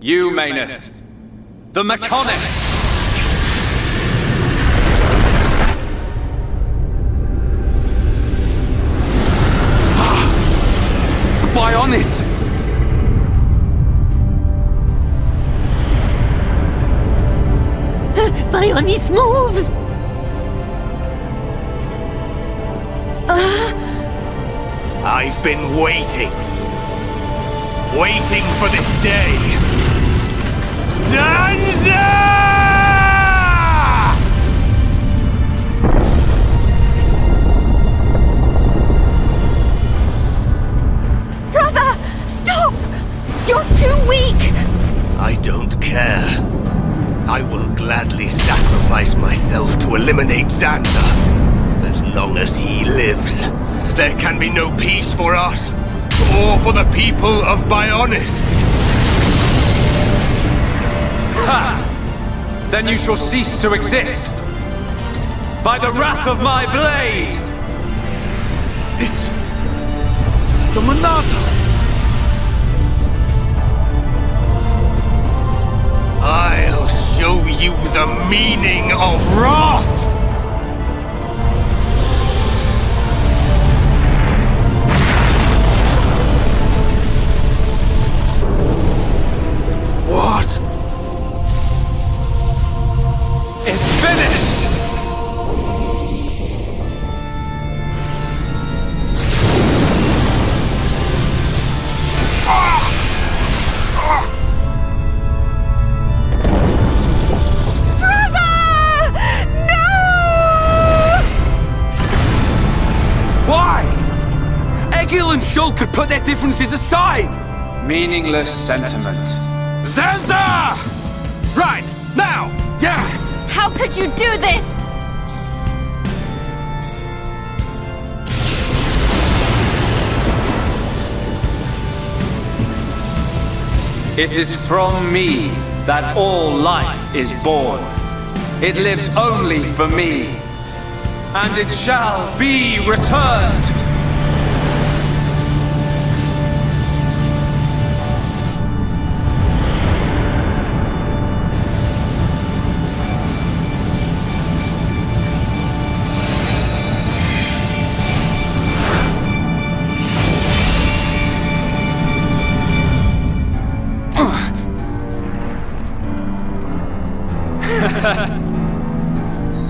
You, Mayneth, the Mechonis! Bionis! Bionis moves! I've been waiting. Waiting for this day. Zanza! Brother! Stop! You're too weak! I don't care. I will gladly sacrifice myself to eliminate Xander. As long as he lives, there can be no peace for us, or for the people of Bionis. Ha! Then you shall cease to exist! By the wrath of my blade! It's... the Monado! I'll show you the meaning of wrath! What? It's finished! And Shulk could put their differences aside! Meaningless sentiment. Zanza! Right, now! Yeah! How could you do this? It is from me that all life is born. It lives only for me. And it shall be returned!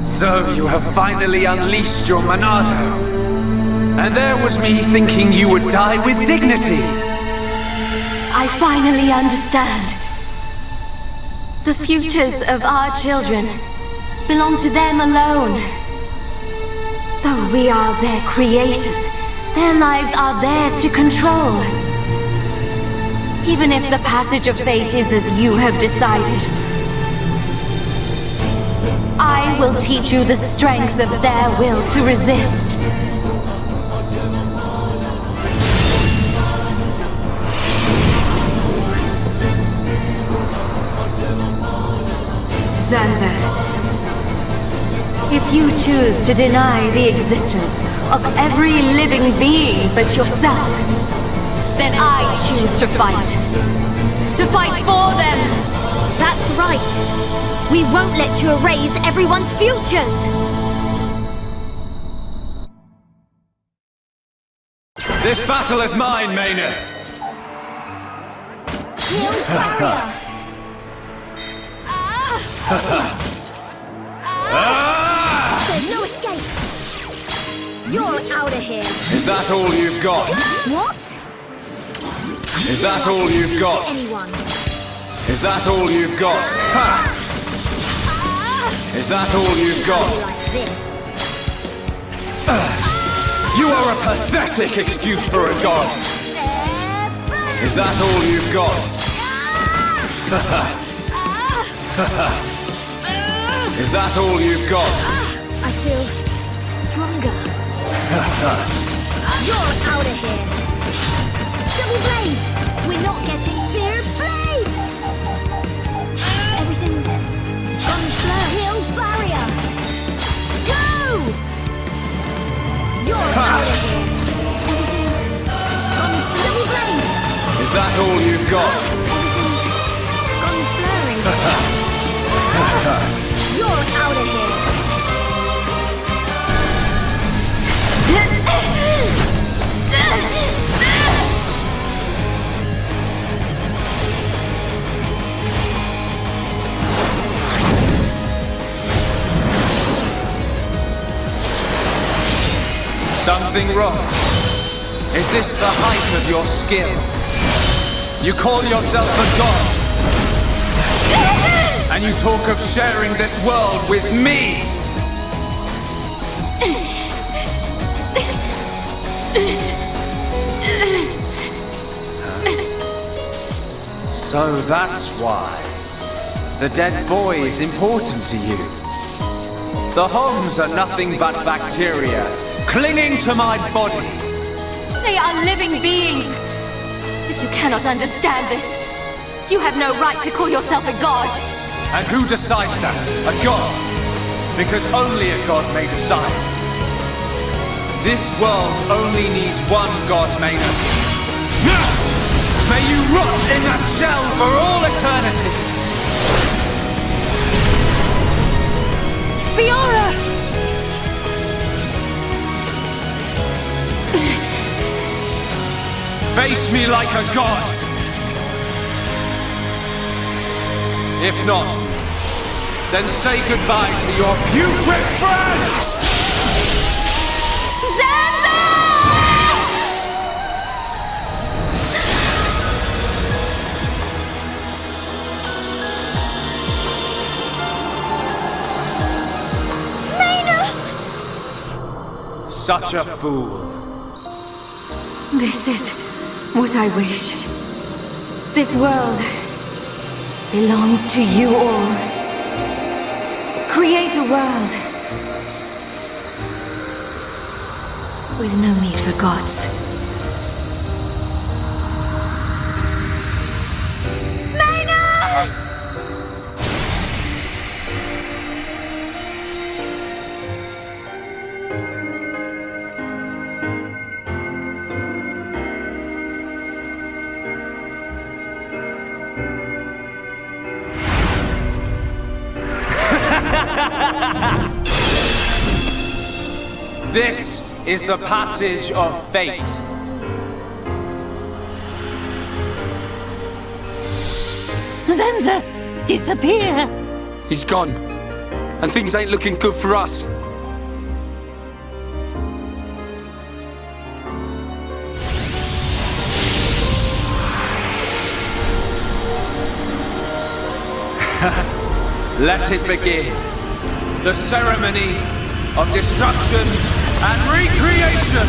So you have finally unleashed your Monado. And there was me thinking you would die with dignity. I finally understand. The futures of our children belong to them alone. Though we are their creators, their lives are theirs to control. Even if the passage of fate is as you have decided, I will teach you the strength of their will to resist. Zanza, if you choose to deny the existence of every living being but yourself, then I choose to fight. To fight for them! That's right! We won't let you erase everyone's futures! This battle is mine, Mayneth! There's no escape! You're out of here! Is that all you've got? What? Is that all you've got? Anyone? Is that all you've got? Ha! Is that all you've got? Like this. You are a pathetic excuse for a god! Is that all you've got? Is that all you've got? I feel stronger. You're out of here. Double blade! We're not getting spear blade! Everything's gone slow. Heal barrier! Go! You're out of here. Everything's gone double blade! Is that all you've got? Everything's gone flurry. You're out of here. Something wrong? Is this the height of your skill? You call yourself a god? And you talk of sharing this world with me? So that's why. The dead boy is important to you. The Homs are nothing but bacteria, clinging to my body. They are living beings. If you cannot understand this, you have no right to call yourself a god. And who decides that? A god? Because only a god may decide. This world only needs one god, Maynard. May you rot in that shell for all eternity! Fiora! Face me like a god! If not, then say goodbye to your putrid friends! Such a fool. This is what I wish. This world belongs to you all. Create a world with no need for gods. This is the passage of fate. Zanza, disappear! He's gone. And things ain't looking good for us. Let it begin. The ceremony of destruction and recreation!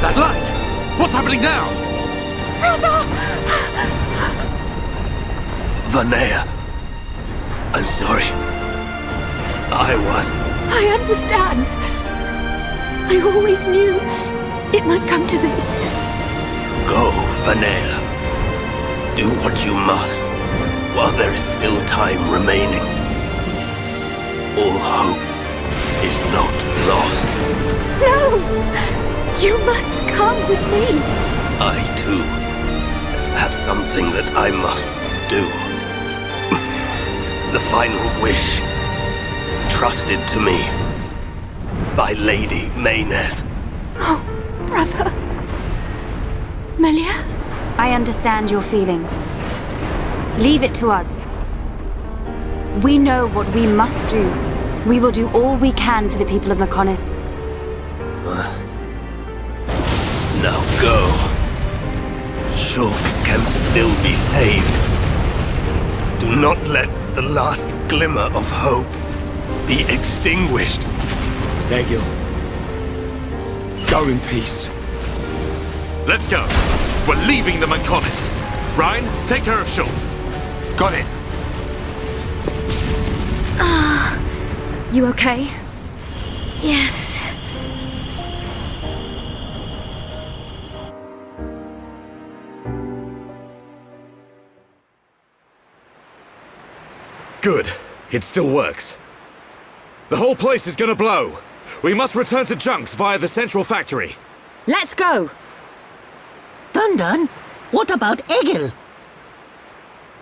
That light! What's happening now? Brother! Vanea, I'm sorry. I understand. I always knew it might come to this. Go, Vanea. Do what you must, while there is still time remaining. All hope is not lost. No! You must come with me. I, too, have something that I must do. The final wish, trusted to me by Lady Mayneth. Oh, brother. Melia? I understand your feelings. Leave it to us. We know what we must do. We will do all we can for the people of Mechonis. Now go. Shulk can still be saved. Do not let the last glimmer of hope be extinguished. Egil. Go in peace. Let's go. We're leaving the Mechonis. Ryan, take care of Shulk. Got it. You okay? Yes. Good. It still works. The whole place is gonna blow. We must return to Junks via the central factory. Let's go! Dun-Dun, what about Egil?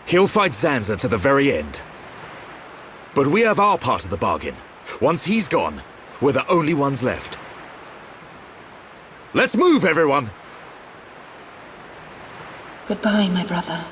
He'll fight Zanza to the very end. But we have our part of the bargain. Once he's gone, we're the only ones left. Let's move, everyone! Goodbye, my brother.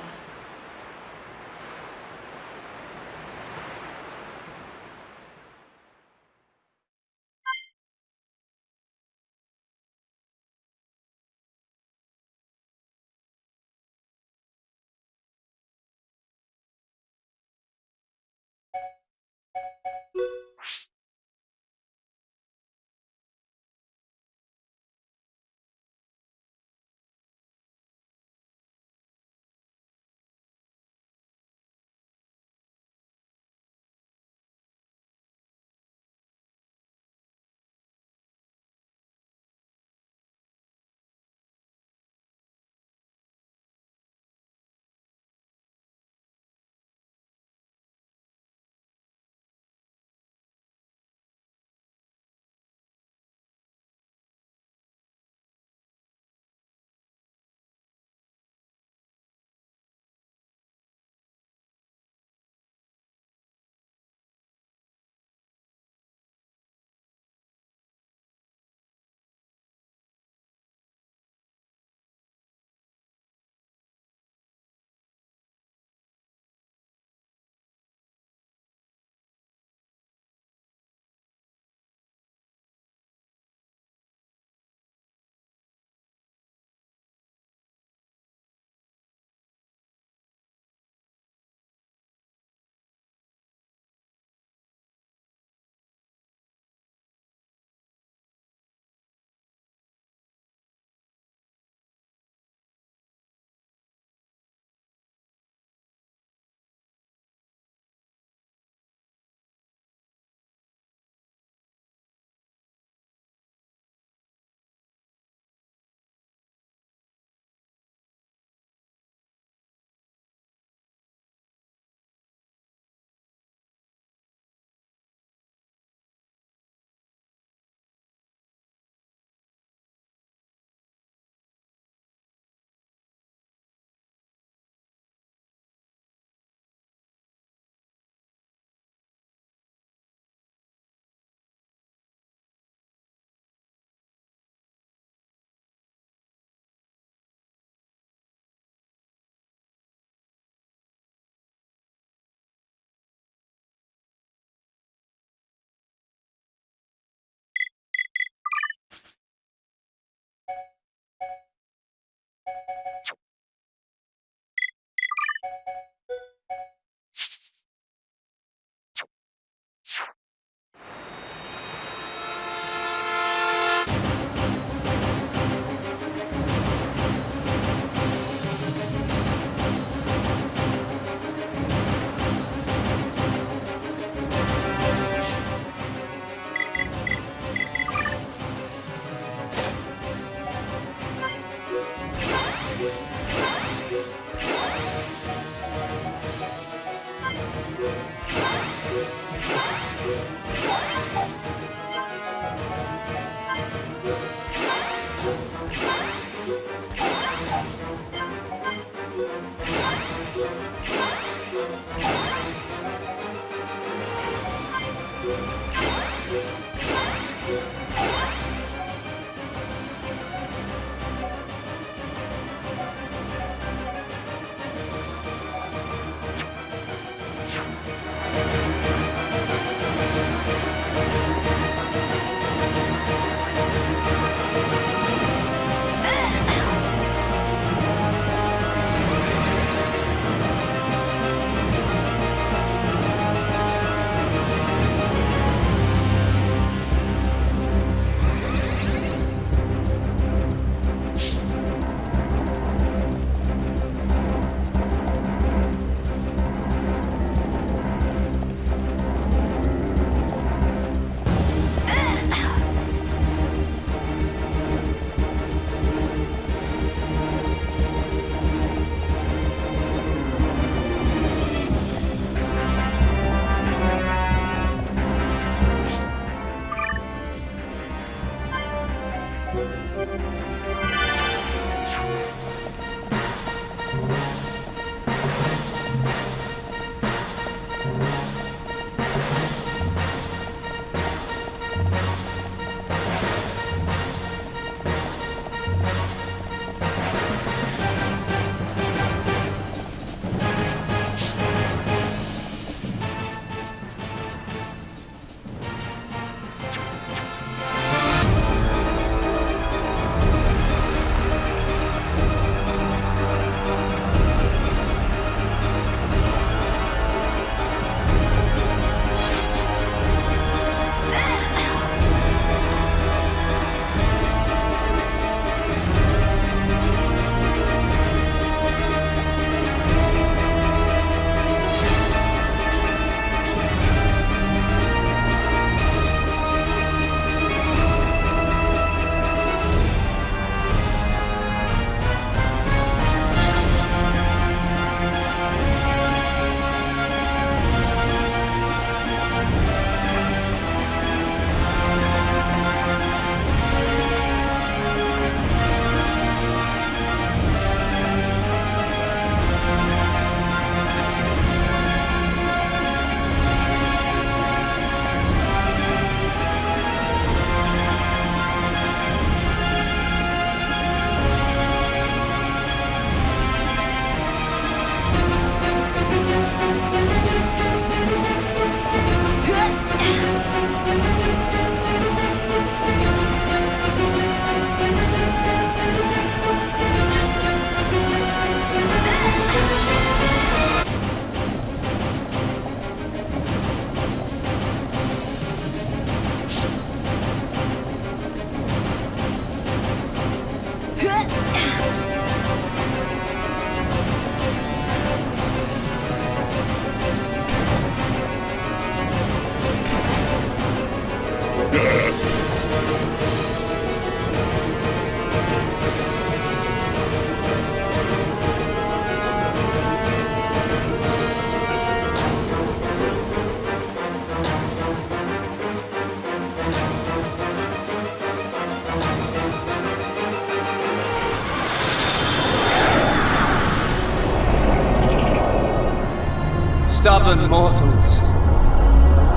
Stubborn mortals.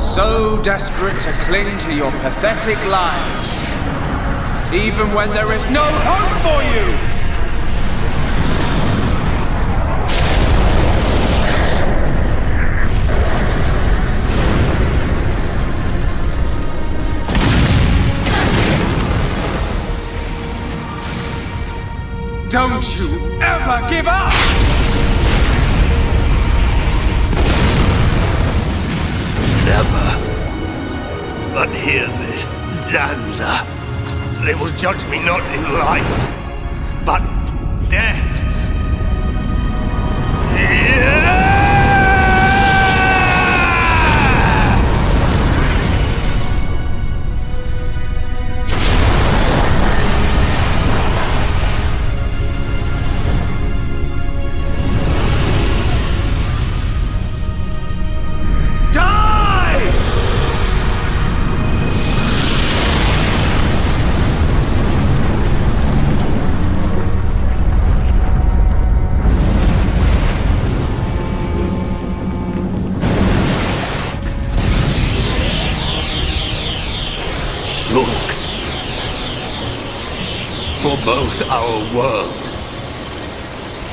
So desperate to cling to your pathetic lives. Even when there is no hope for you! Don't you ever give up! Never. But hear this, Zanza. They will judge me not in life, but death. For both our worlds,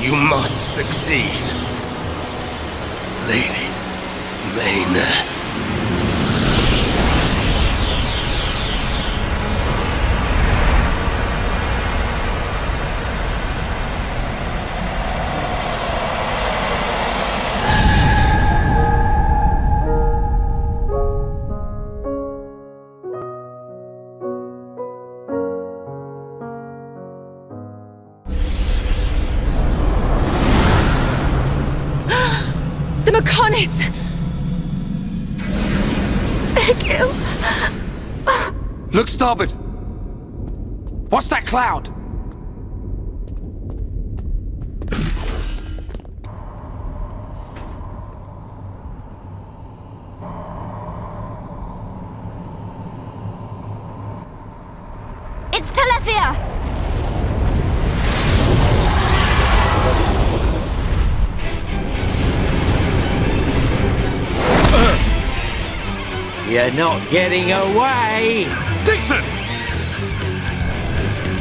you must succeed, Lady Mayneth. Look starboard! What's that cloud? It's Telethia! You're not getting away! Dixon!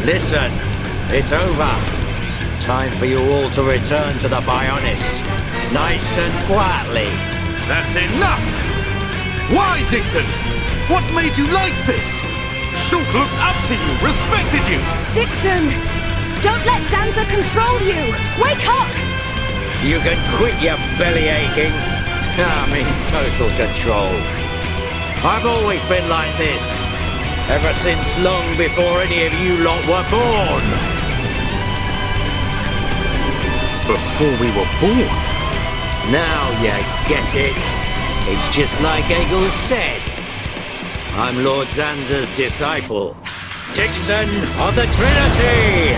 Listen, it's over. Time for you all to return to the Bionis. Nice and quietly. That's enough! Why, Dixon? What made you like this? Shulk looked up to you, respected you! Dixon! Don't let Zanza control you! Wake up! You can quit your belly aching. I'm in total control. I've always been like this. Ever since long before any of you lot were born. Before we were born? Now you get it. It's just like Egil said. I'm Lord Zanza's disciple. Dixon of the Trinity!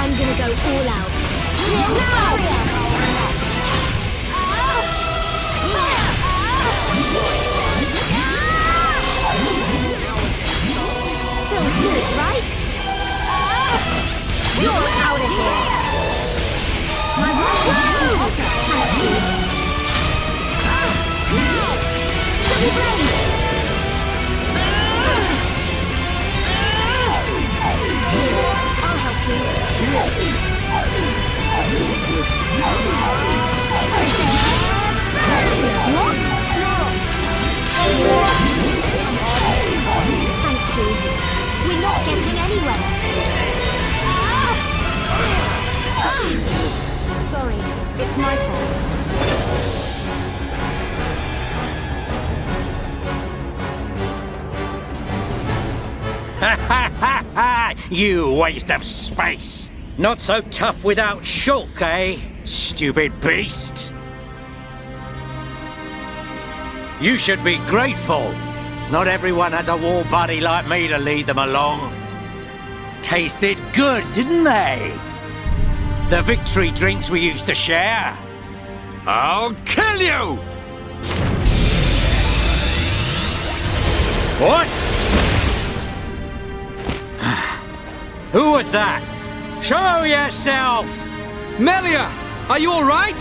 I'm gonna go all out. Feels good, right? You're out of here. My work is getting hotter, Double blade! I'll help you. What? Thank you. We're not getting anywhere. Sorry, it's my fault. You waste of space! Not so tough without Shulk, eh? Stupid beast! You should be grateful. Not everyone has a war buddy like me to lead them along. Tasted good, didn't they? The victory drinks we used to share. I'll kill you! What? Who was that? Show yourself! Melia, are you all right?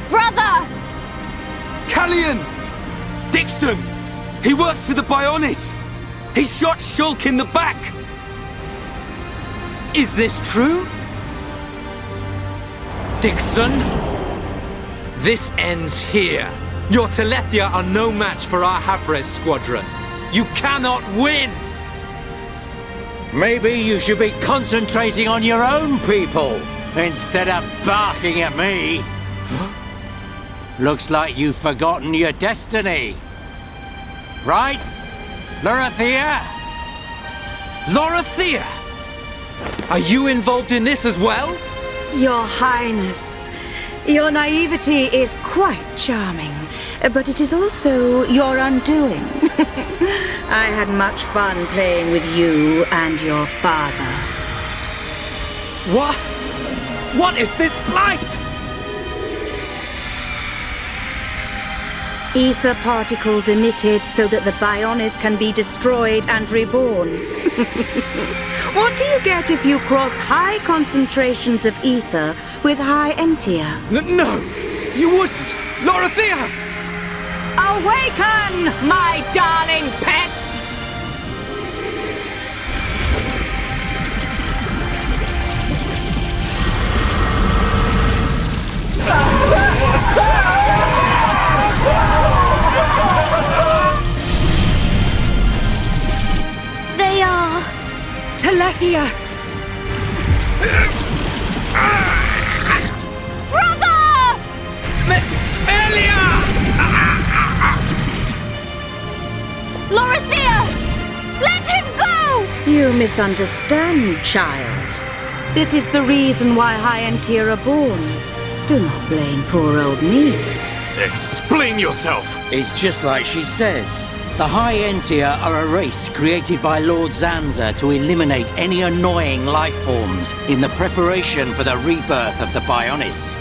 Brother! Callian! Dixon! He works for the Bionis! He shot Shulk in the back! Is this true? Dixon? This ends here. Your Telethia are no match for our Havres squadron. You cannot win! Maybe you should be concentrating on your own people instead of barking at me. Looks like you've forgotten your destiny. Right? Lorithia? Lorithia! Are you involved in this as well? Your Highness, your naivety is quite charming, but it is also your undoing. I had much fun playing with you and your father. What? What is this light? Ether particles emitted so that the Bionis can be destroyed and reborn. What do you get if you cross high concentrations of ether with high entia? No! You wouldn't! Lorithia! Awaken, my darling pets! They are... Telethia! Brother! Melia! Lorithia! Let him go! You misunderstand, child. This is the reason why high entia are born. Do not blame poor old me. Explain yourself! It's just like she says. The High Entia are a race created by Lord Zanza to eliminate any annoying life forms in the preparation for the rebirth of the Bionis.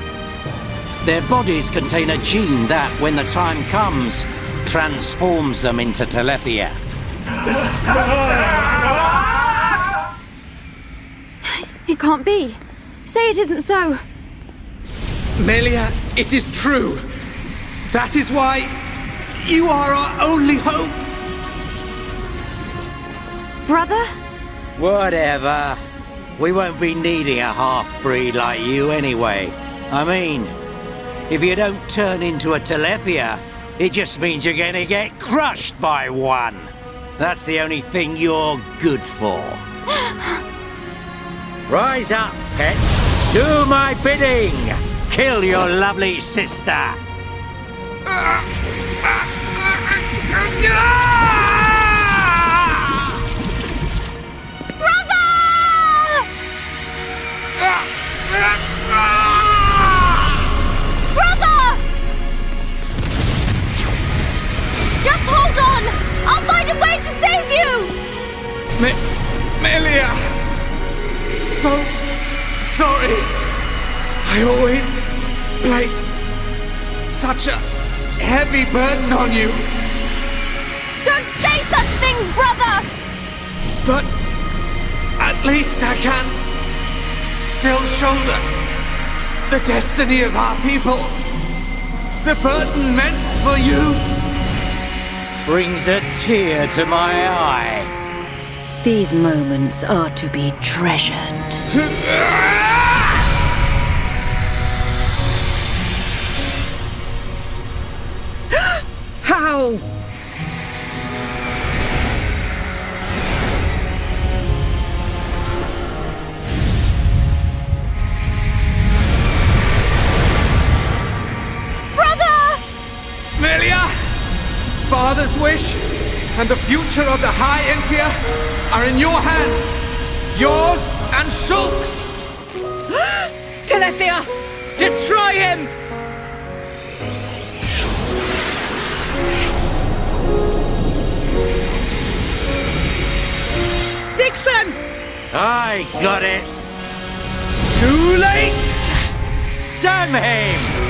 Their bodies contain a gene that, when the time comes, transforms them into Telethia. It can't be. Say it isn't so. Melia, it is true. That is why you are our only hope. Brother? Whatever. We won't be needing a half-breed like you anyway. I mean, if you don't turn into a Telethia, it just means you're gonna get crushed by one. That's the only thing you're good for. Rise up, pets. Do my bidding. Kill your lovely sister. Just hold on! I'll find a way to save you! Melia! So sorry. I always placed such a heavy burden on you. Don't say such things, brother! But at least I can still shoulder the destiny of our people. The burden meant for you brings a tear to my eye. These moments are to be treasured. How? Melia! wish and the future of the High Entia are in your hands. Yours and Shulk's. Telethia! Destroy him! Dixon! I got it. Too late! Damn him!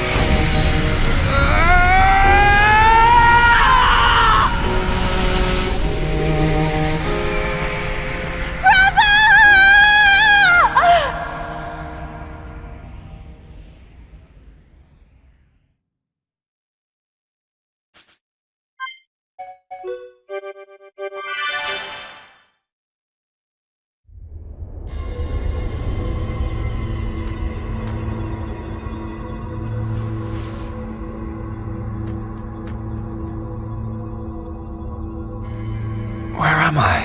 Where am I?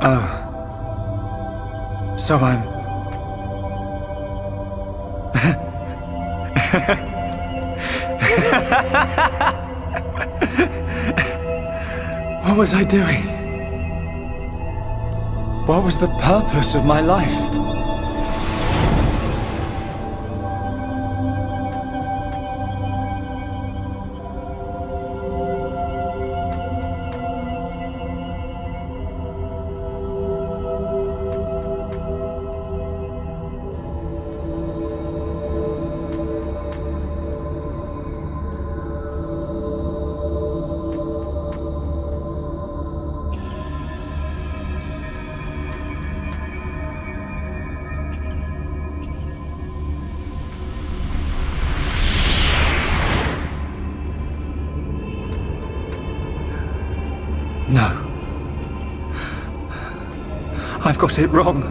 Oh. So I'm... What was I doing? What was the purpose of my life? No. I've got it wrong.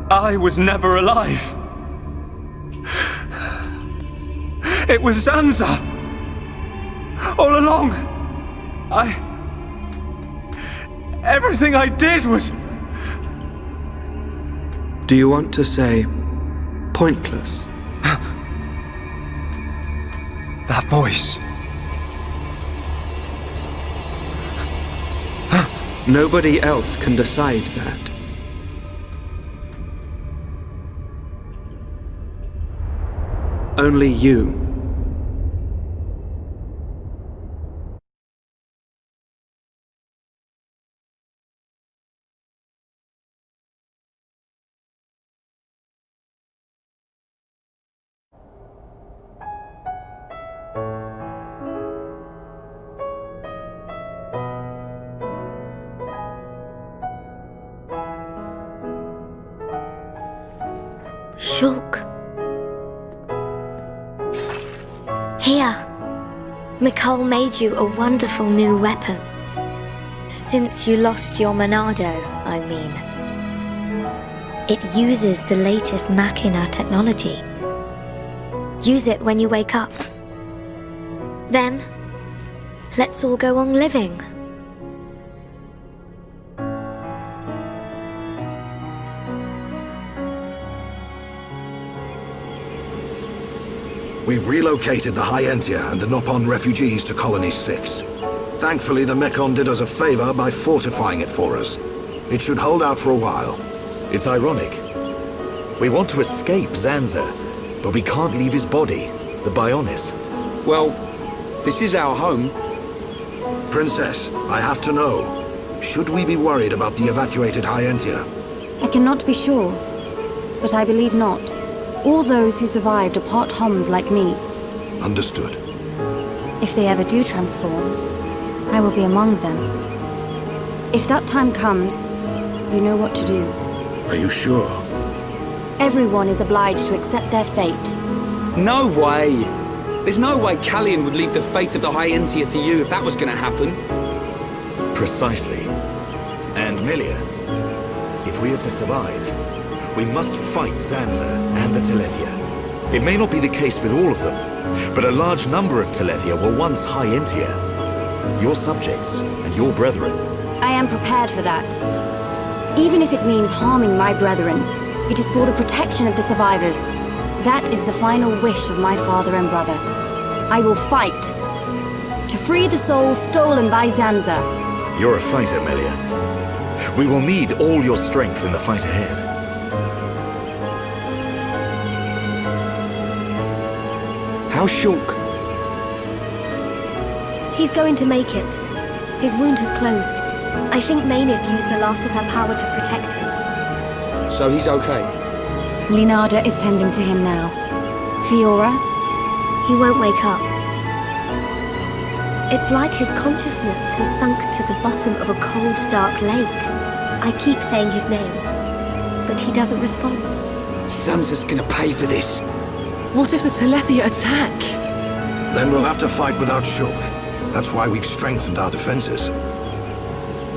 I was never alive. It was Zanza. All along. Everything I did was... Do you want to say pointless? That voice. Nobody else can decide that. Only you. Shulk. Here. Mikol made you a wonderful new weapon. Since you lost your Monado, I mean. It uses the latest Machina technology. Use it when you wake up. Then, let's all go on living. We've relocated the High Entia and the Nopon refugees to Colony 6. Thankfully, the Mekon did us a favor by fortifying it for us. It should hold out for a while. It's ironic. We want to escape Zanza, but we can't leave his body, the Bionis. Well, this is our home. Princess, I have to know. Should we be worried about the evacuated High Entia? I cannot be sure, but I believe not. All those who survived are part Homs like me. Understood. If they ever do transform, I will be among them. If that time comes, you know what to do. Are you sure? Everyone is obliged to accept their fate. No way! There's no way Callian would leave the fate of the High Entia to you if that was gonna happen. Precisely. And Milia, if we are to survive, we must fight Zanza and the Telethia. It may not be the case with all of them, but a large number of Telethia were once High Entia. Your subjects and your brethren. I am prepared for that. Even if it means harming my brethren, it is for the protection of the survivors. That is the final wish of my father and brother. I will fight to free the souls stolen by Zanza. You're a fighter, Melia. We will need all your strength in the fight ahead. How's Shulk? He's going to make it. His wound has closed. I think Mainith used the last of her power to protect him. So he's okay? Linada is tending to him now. Fiora? He won't wake up. It's like his consciousness has sunk to the bottom of a cold, dark lake. I keep saying his name, but he doesn't respond. Zanza's gonna pay for this. What if the Telethia attack? Then we'll have to fight without Shulk. That's why we've strengthened our defenses.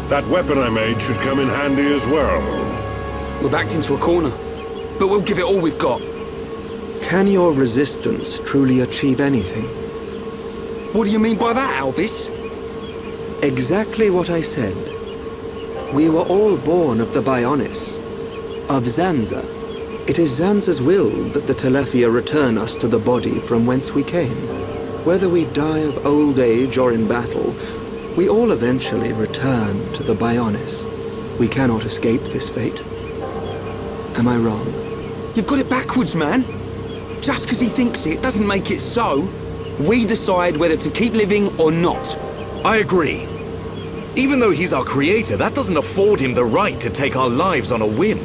That weapon I made should come in handy as well. We're backed into a corner, but we'll give it all we've got. Can your resistance truly achieve anything? What do you mean by that, Alvis? Exactly what I said. We were all born of the Bionis, of Zanza. It is Zanza's will that the Telethia return us to the body from whence we came. Whether we die of old age or in battle, we all eventually return to the Bionis. We cannot escape this fate. Am I wrong? You've got it backwards, man. Just because he thinks it doesn't make it so. We decide whether to keep living or not. I agree. Even though he's our creator, that doesn't afford him the right to take our lives on a whim.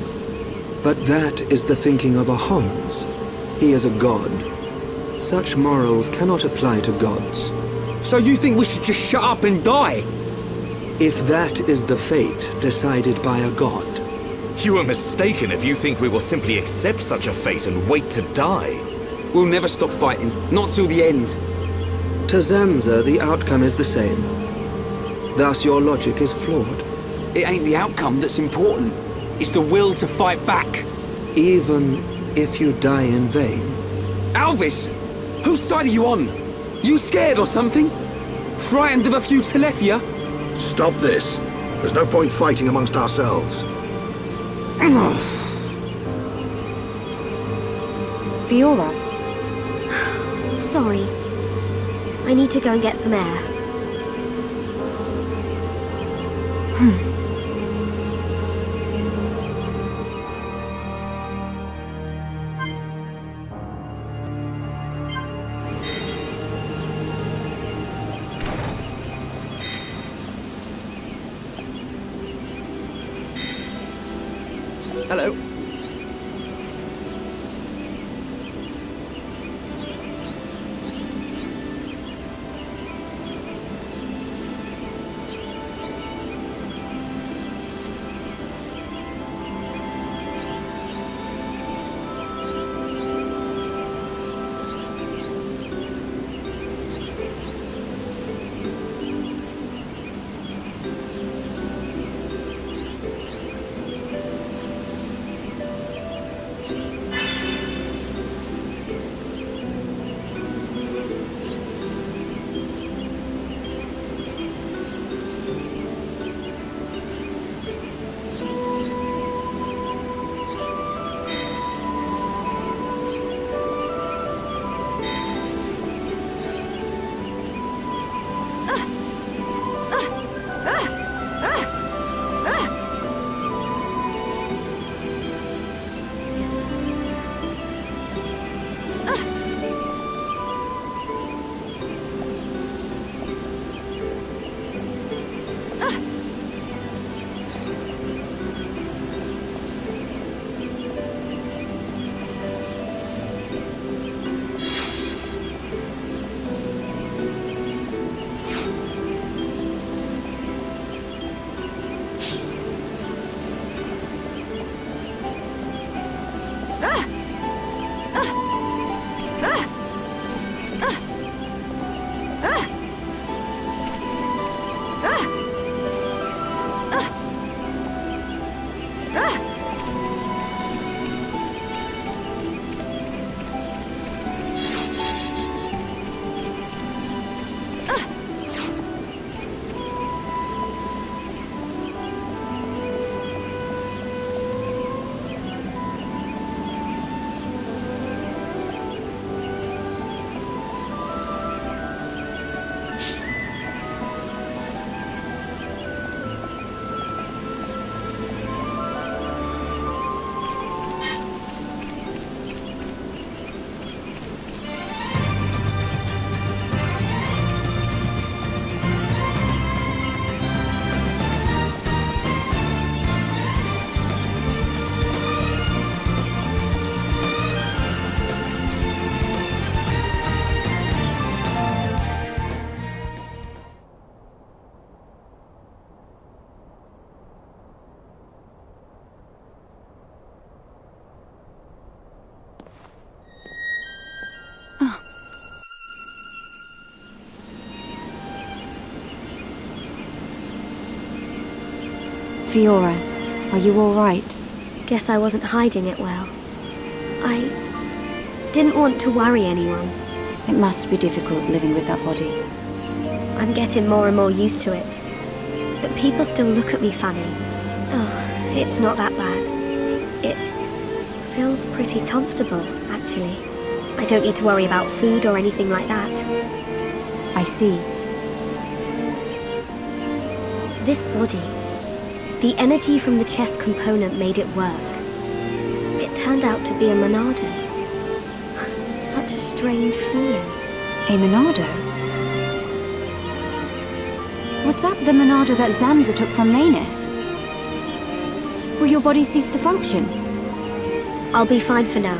But that is the thinking of a Homs. He is a god. Such morals cannot apply to gods. So you think we should just shut up and die? If that is the fate decided by a god. You are mistaken if you think we will simply accept such a fate and wait to die. We'll never stop fighting, not till the end. To Zanza, the outcome is the same. Thus your logic is flawed. It ain't the outcome that's important. It's the will to fight back. Even if you die in vain. Alvis! Whose side are you on? You scared or something? Frightened of a few Telethia? Stop this. There's no point fighting amongst ourselves. Fiora? Sorry. I need to go and get some air. Hello. Fiora, are you all right? Guess I wasn't hiding it well. I didn't want to worry anyone. It must be difficult living with that body. I'm getting more and more used to it. But people still look at me funny. Oh, it's not that bad. It feels pretty comfortable, actually. I don't need to worry about food or anything like that. I see. This body, the energy from the chest component made it work. It turned out to be a Monado. Such a strange feeling. A Monado? Was that the Monado that Zanza took from Maynith? Will your body cease to function? I'll be fine for now.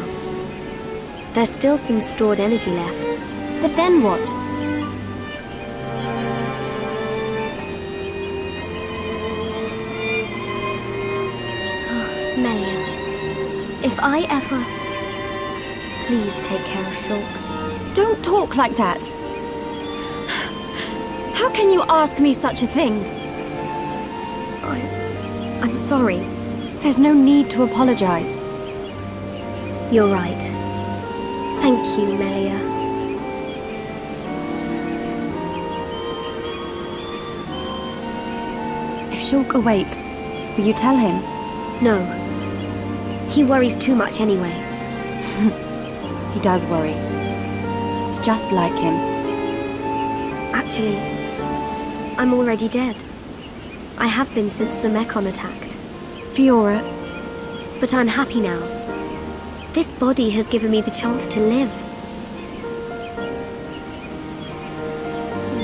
There's still some stored energy left. But then what? Oh, Melia. If I ever... Please take care of Shulk. Don't talk like that. How can you ask me such a thing? I'm sorry. There's no need to apologize. You're right. Thank you, Melia. If Shulk awakes, will you tell him? No. He worries too much anyway. He does worry. It's just like him. Actually, I'm already dead. I have been since the Mechon attacked. Fiora. But I'm happy now. This body has given me the chance to live.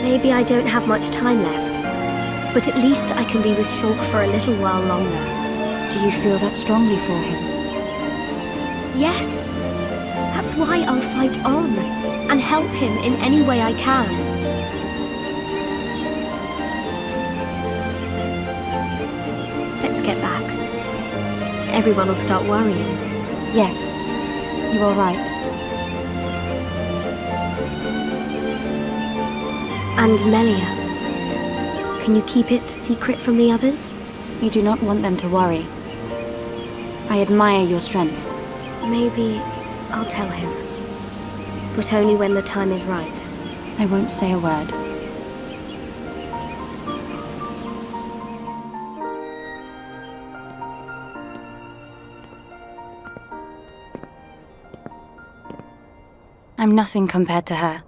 Maybe I don't have much time left, but at least I can be with Shulk for a little while longer. Do you feel that strongly for him? Yes. That's why I'll fight on and help him in any way I can. Let's get back. Everyone will start worrying. Yes, you are right. And Melia, can you keep it secret from the others? You do not want them to worry. I admire your strength. Maybe I'll tell him. But only when the time is right. I won't say a word. I'm nothing compared to her.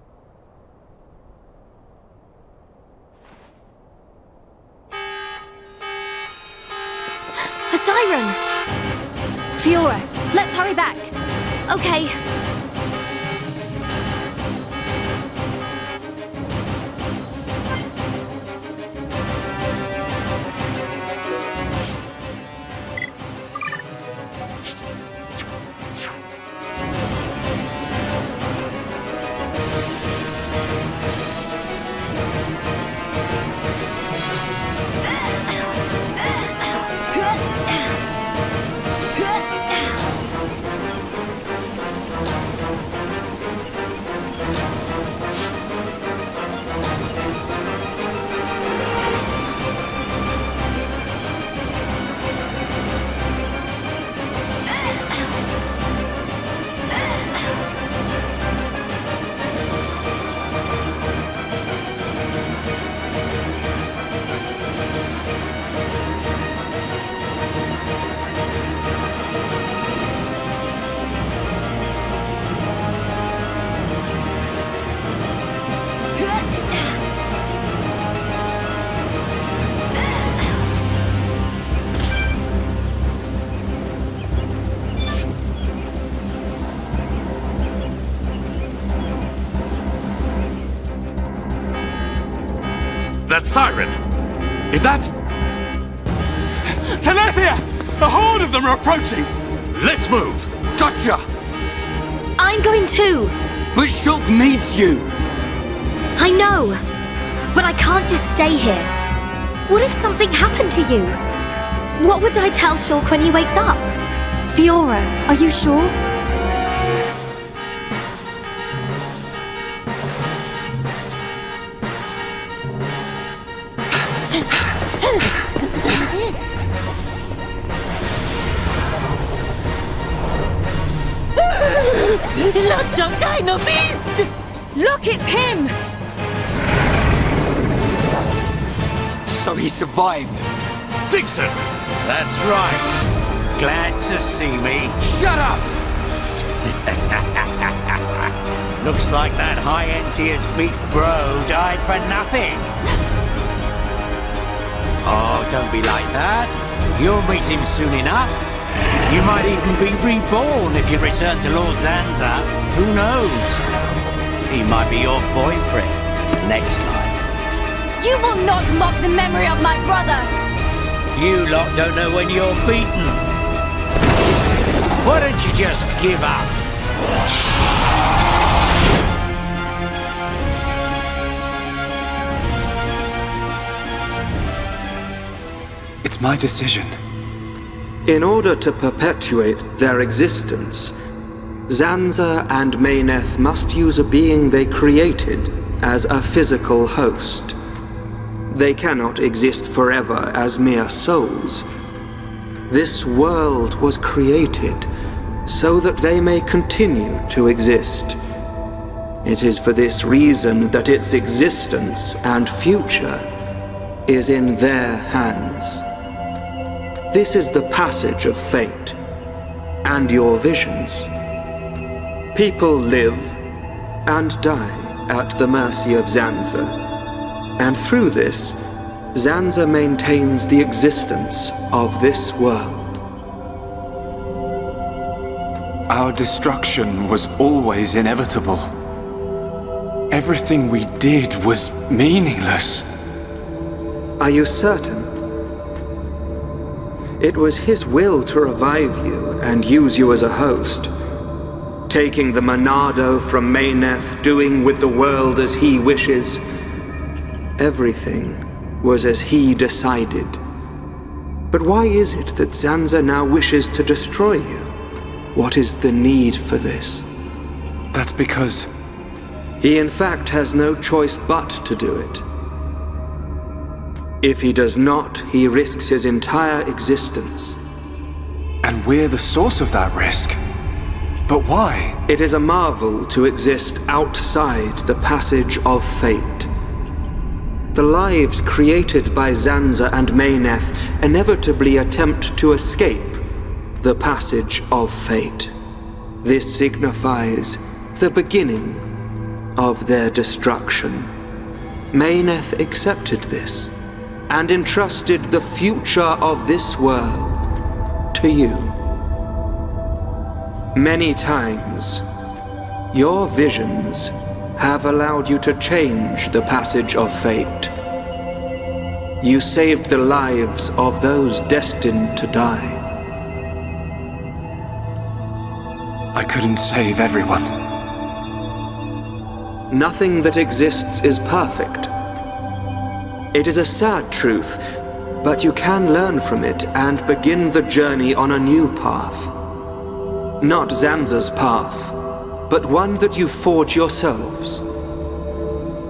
A siren! Fiora, let's hurry back. Okay. That siren! Is that... Telethia! A horde of them are approaching! Let's move! Gotcha! I'm going too! But Shulk needs you! I know! But I can't just stay here. What if something happened to you? What would I tell Shulk when he wakes up? Fiora, are you sure? some kind of beast! Look, it's him! So he survived. Dixon! That's right. Glad to see me. Shut up! Looks like that high-end tier's big bro died for nothing. Oh, don't be like that. You'll meet him soon enough. You might even be reborn if you return to Lord Zanza. Who knows? He might be your boyfriend next life. You will not mock the memory of my brother! You lot don't know when you're beaten. Why don't you just give up? It's my decision. In order to perpetuate their existence, Zanza and Mayneth must use a being they created as a physical host. They cannot exist forever as mere souls. This world was created so that they may continue to exist. It is for this reason that its existence and future is in their hands. This is the passage of fate, and your visions. People live and die at the mercy of Zanza, and through this, Zanza maintains the existence of this world. Our destruction was always inevitable. Everything we did was meaningless. Are you certain? It was his will to revive you and use you as a host. Taking the Monado from Mayneth, doing with the world as he wishes. Everything was as he decided. But why is it that Zanza now wishes to destroy you? What is the need for this? That's because... He in fact has no choice but to do it. If he does not, he risks his entire existence. And we're the source of that risk. But why? It is a marvel to exist outside the passage of fate. The lives created by Zanza and Mayneth inevitably attempt to escape the passage of fate. This signifies the beginning of their destruction. Mayneth accepted this and entrusted the future of this world to you. Many times, your visions have allowed you to change the passage of fate. You saved the lives of those destined to die. I couldn't save everyone. Nothing that exists is perfect. It is a sad truth, but you can learn from it and begin the journey on a new path. Not Zanza's path, but one that you forge yourselves.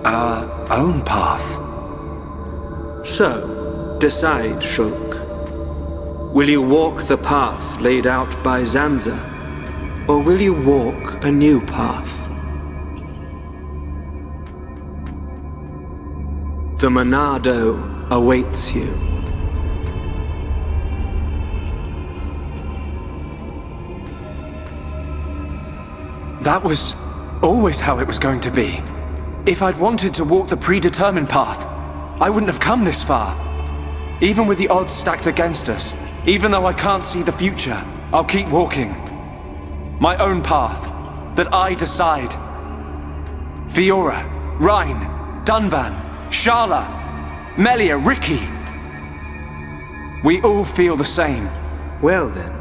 Our own path. So, decide, Shulk. Will you walk the path laid out by Zanza, or will you walk a new path? The Monado awaits you. That was always how it was going to be. If I'd wanted to walk the predetermined path, I wouldn't have come this far. Even with the odds stacked against us, even though I can't see the future, I'll keep walking. My own path, that I decide. Fiora, Rhine, Dunban, Sharla, Melia, Ricky. We all feel the same. Well then,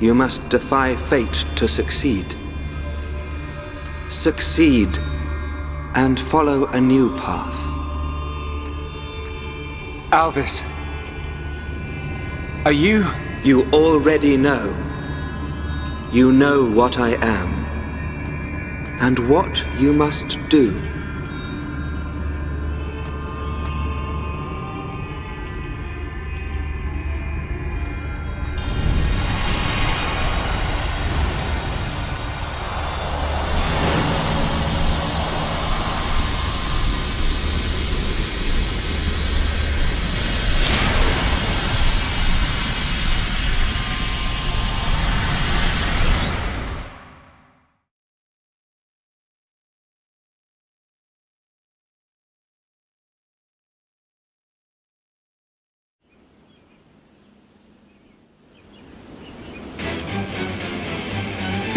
you must defy fate to succeed. Succeed and follow a new path. Alvis, are you... You already know. You know what I am, and what you must do.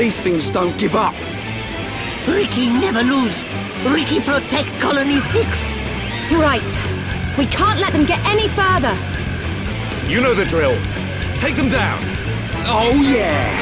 These things don't give up. Ricky never lose. Ricky protect Colony 6. Right. We can't let them get any further. You know the drill. Take them down. Oh, yeah.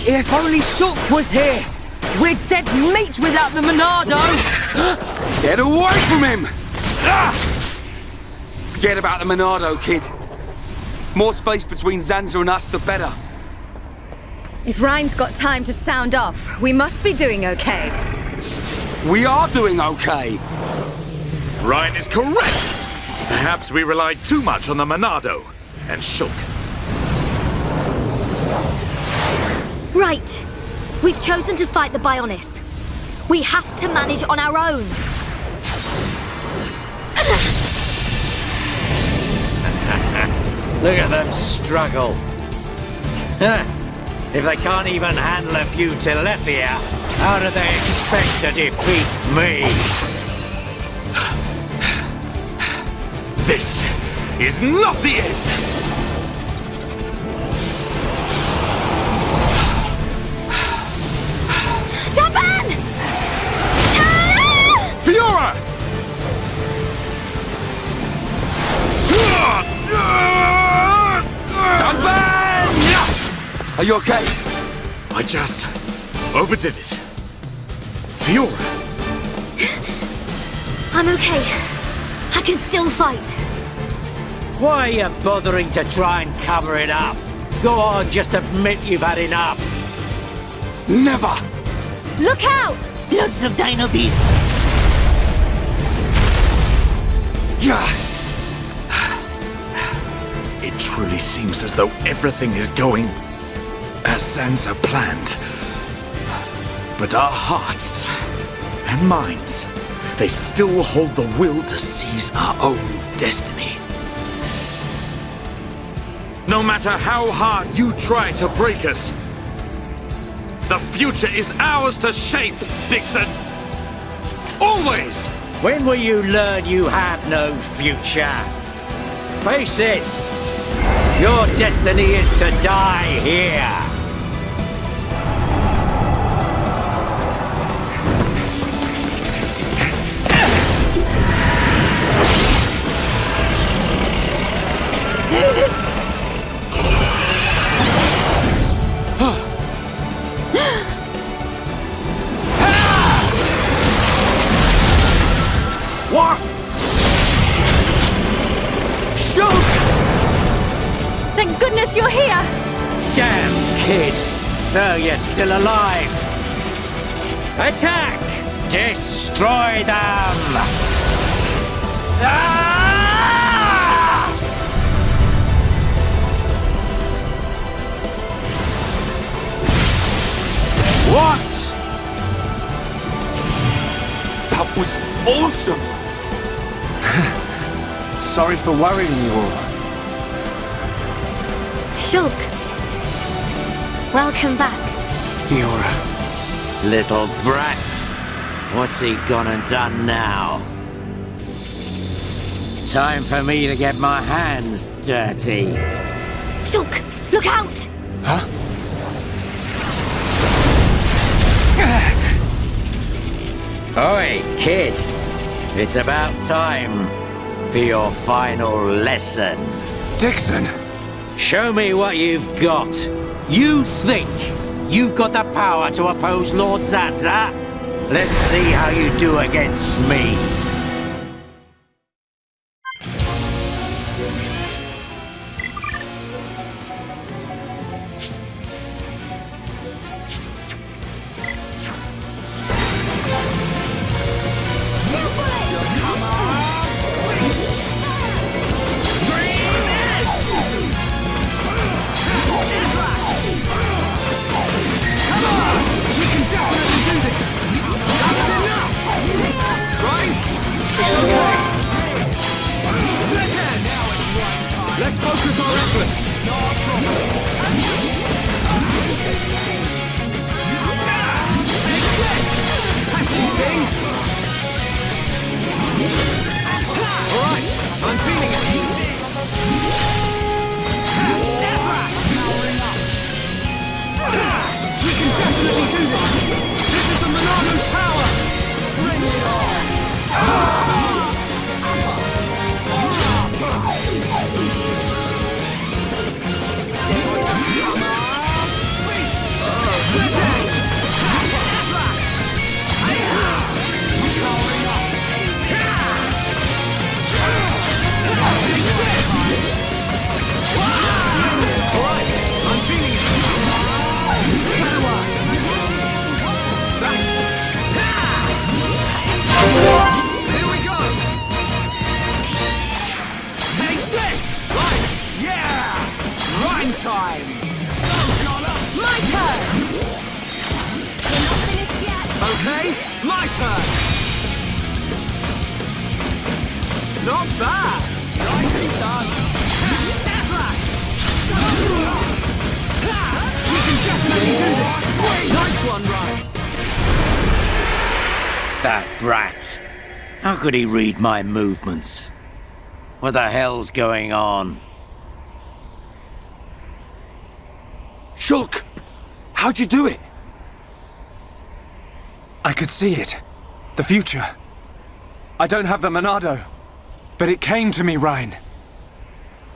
If only Shulk was here! We're dead meat without the Monado! Get away from him! Forget about the Monado, kid. More space between Zanza and us, the better. If Ryan's got time to sound off, we must be doing okay. We are doing okay. Ryan is correct. Perhaps we relied too much on the Monado and Shulk. Right. We've chosen to fight the Bionis. We have to manage on our own. Look at them struggle. If they can't even handle a few Telethia, how do they expect to defeat me? This is not the end! Fiora! Are you okay? I just overdid it. Fiora! I'm okay. I can still fight. Why are you bothering to try and cover it up? Go on, just admit you've had enough. Never! Look out! Lots of dino beasts. It truly seems as though everything is going as Zanza planned. But our hearts and minds, they still hold the will to seize our own destiny. No matter how hard you try to break us, the future is ours to shape, Dixon! Always! When will you learn you have no future? Face it! Your destiny is to die here! Thank goodness you're here! Damn, kid! So you're still alive! Attack! Destroy them! Ah! What? That was awesome! Sorry for worrying you all. Shulk. Welcome back. Fiora. Little brat. What's he gone and done now? Time for me to get my hands dirty. Shulk, look out! Huh? Oi, kid. It's about time for your final lesson. Dixon! Show me what you've got. You think you've got the power to oppose Lord Zanza? Let's see how you do against me. Let's focus our efforts! Alright, I'm feeling it! We can definitely do this! This is the Monado's power! Bring it on! Time! My turn! You're not finished yet! Okay, my turn! Not bad! Nicely done! We can definitely do this! Nice one, Ryan! That brat. How could he read my movements? What the hell's going on? Shulk! How'd you do it? I could see it. The future. I don't have the Monado. But it came to me, Ryan.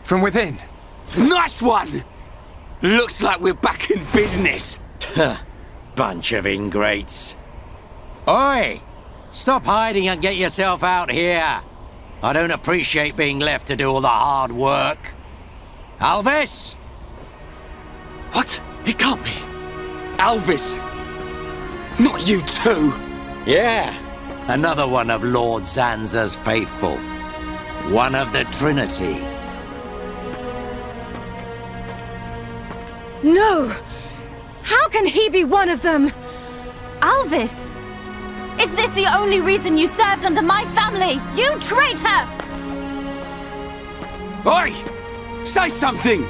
From within. Nice one! Looks like we're back in business. Bunch of ingrates. Oi! Stop hiding and get yourself out here. I don't appreciate being left to do all the hard work. Alvis! What? It can't be. Alvis! Not you too! Yeah, another one of Lord Zanza's faithful. One of the Trinity. No! How can he be one of them? Alvis! Is this the only reason you served under my family? You traitor! Oi! Say something!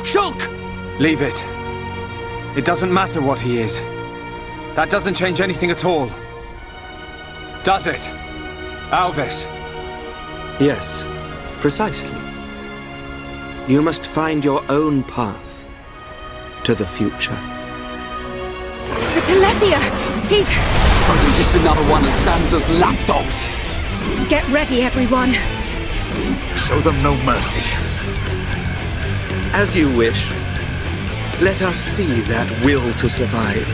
Shulk! Leave it. It doesn't matter what he is. That doesn't change anything at all. Does it? Alvis? Yes, precisely. You must find your own path to the future. The Telethia! He's... So you're just another one of Zanza's lapdogs! Get ready, everyone. Show them no mercy. As you wish. Let us see that will to survive.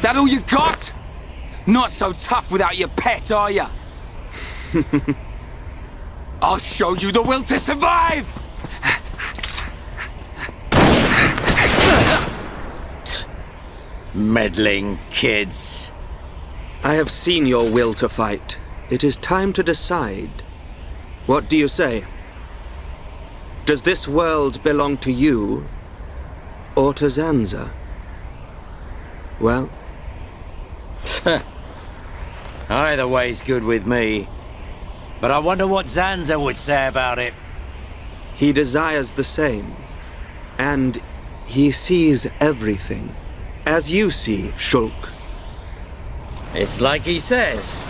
That all you got? Not so tough without your pet, are ya? I'll show you the will to survive! Meddling kids. I have seen your will to fight. It is time to decide. What do you say? Does this world belong to you, or to Zanza? Well... Either way's good with me. But I wonder what Zanza would say about it. He desires the same. And he sees everything. As you see, Shulk. It's like he says.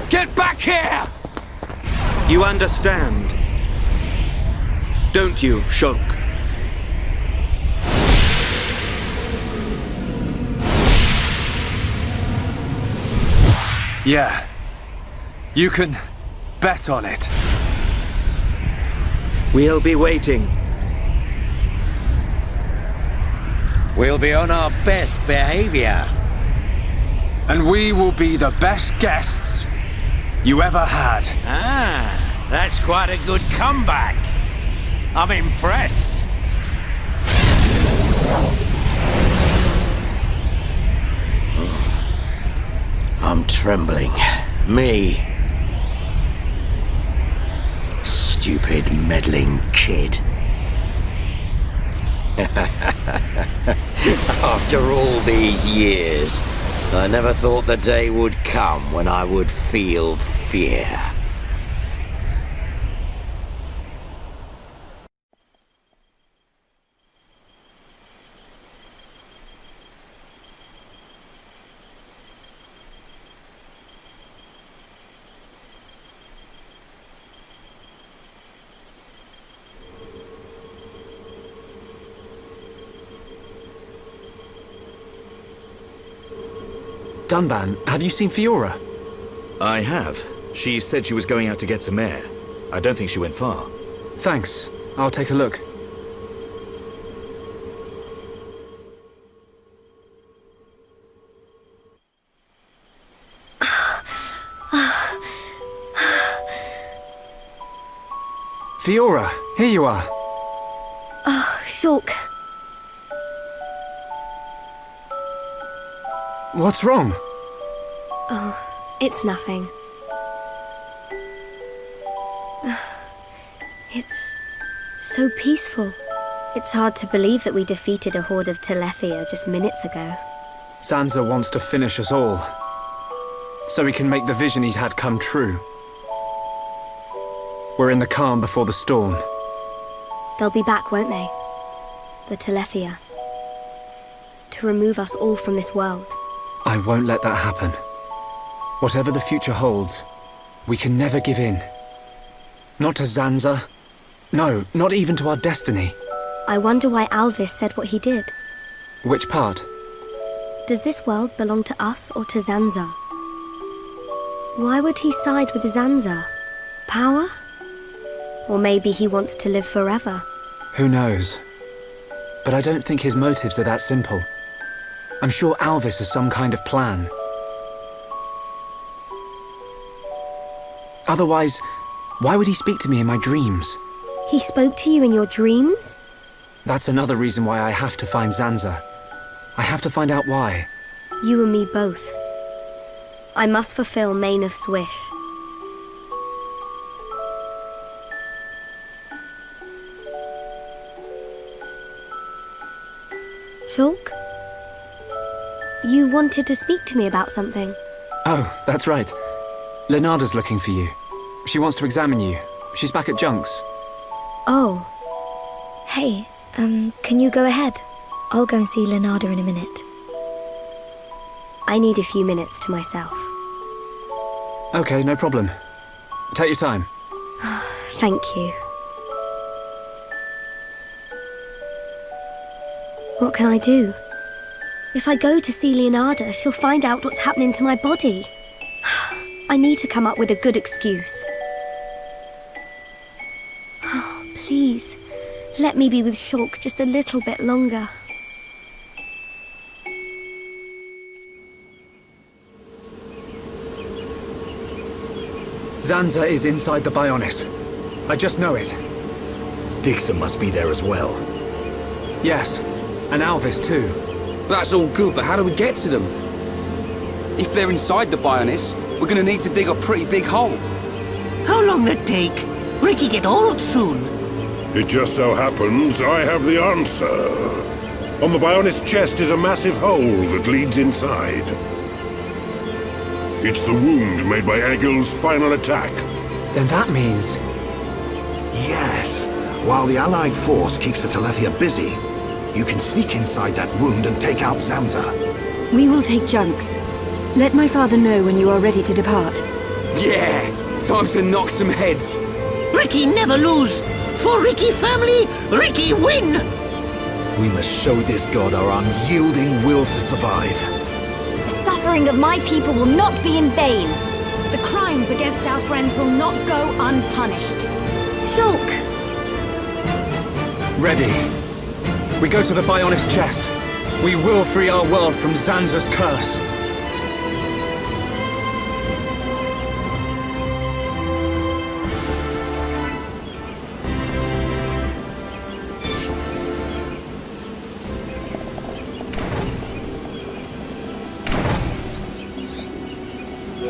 Get back here! You understand, don't you, Shulk? Yeah. You can bet on it. We'll be waiting. We'll be on our best behavior. And we will be the best guests you ever had. Ah, that's quite a good comeback. I'm impressed. I'm trembling. Me. Stupid meddling kid. After all these years, I never thought the day would come when I would feel fear. Dunban, have you seen Fiora? I have. She said she was going out to get some air. I don't think she went far. Thanks. I'll take a look. Fiora, here you are. Oh, Shulk. What's wrong? Oh, it's nothing. It's so peaceful. It's hard to believe that we defeated a horde of Telethia just minutes ago. Zanza wants to finish us all, so he can make the vision he's had come true. We're in the calm before the storm. They'll be back, won't they? The Telethia. To remove us all from this world. I won't let that happen. Whatever the future holds, we can never give in. Not to Zanza. No, not even to our destiny. I wonder why Alvis said what he did. Which part? Does this world belong to us or to Zanza? Why would he side with Zanza? Power? Or maybe he wants to live forever. Who knows? But I don't think his motives are that simple. I'm sure Alvis has some kind of plan. Otherwise, why would he speak to me in my dreams? He spoke to you in your dreams? That's another reason why I have to find Zanza. I have to find out why. You and me both. I must fulfill Mayneth's wish. Shulk? You wanted to speak to me about something. Oh, that's right. Lenarda's looking for you. She wants to examine you. She's back at Junk's. Oh. Hey, can you go ahead? I'll go and see Lenarda in a minute. I need a few minutes to myself. Okay, no problem. Take your time. Thank you. What can I do? If I go to see Leonarda, she'll find out what's happening to my body. I need to come up with a good excuse. Oh, please, let me be with Shulk just a little bit longer. Zanza is inside the Bionis. I just know it. Dixon must be there as well. Yes, and Alvis too. That's all good, but how do we get to them? If they're inside the Bionis, we're gonna need to dig a pretty big hole. How long that take? Ricky get old soon. It just so happens I have the answer. On the Bionis chest is a massive hole that leads inside. It's the wound made by Egil's final attack. Then that means... Yes. While the Allied force keeps the Telethia busy, you can sneak inside that wound and take out Zanza. We will take Junks. Let my father know when you are ready to depart. Yeah! Time to knock some heads. Ricky never lose. For Ricky family, Ricky win! We must show this god our unyielding will to survive. The suffering of my people will not be in vain. The crimes against our friends will not go unpunished. Shulk! Ready. We go to the Bionis chest. We will free our world from Zanza's curse.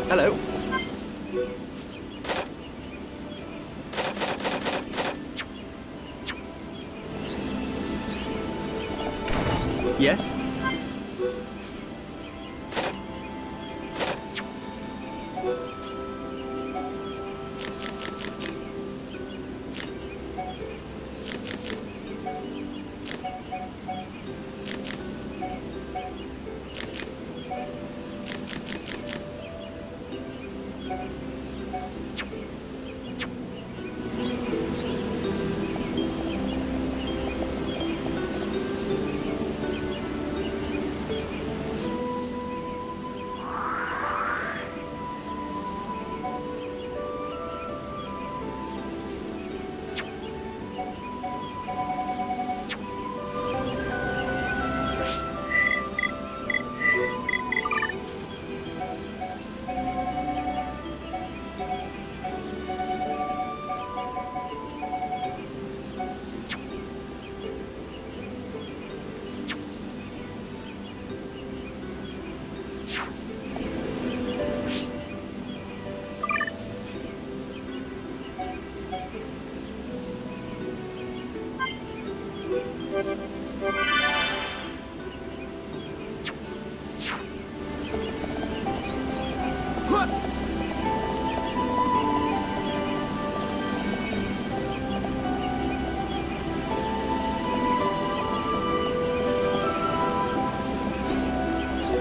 Hello. Yes?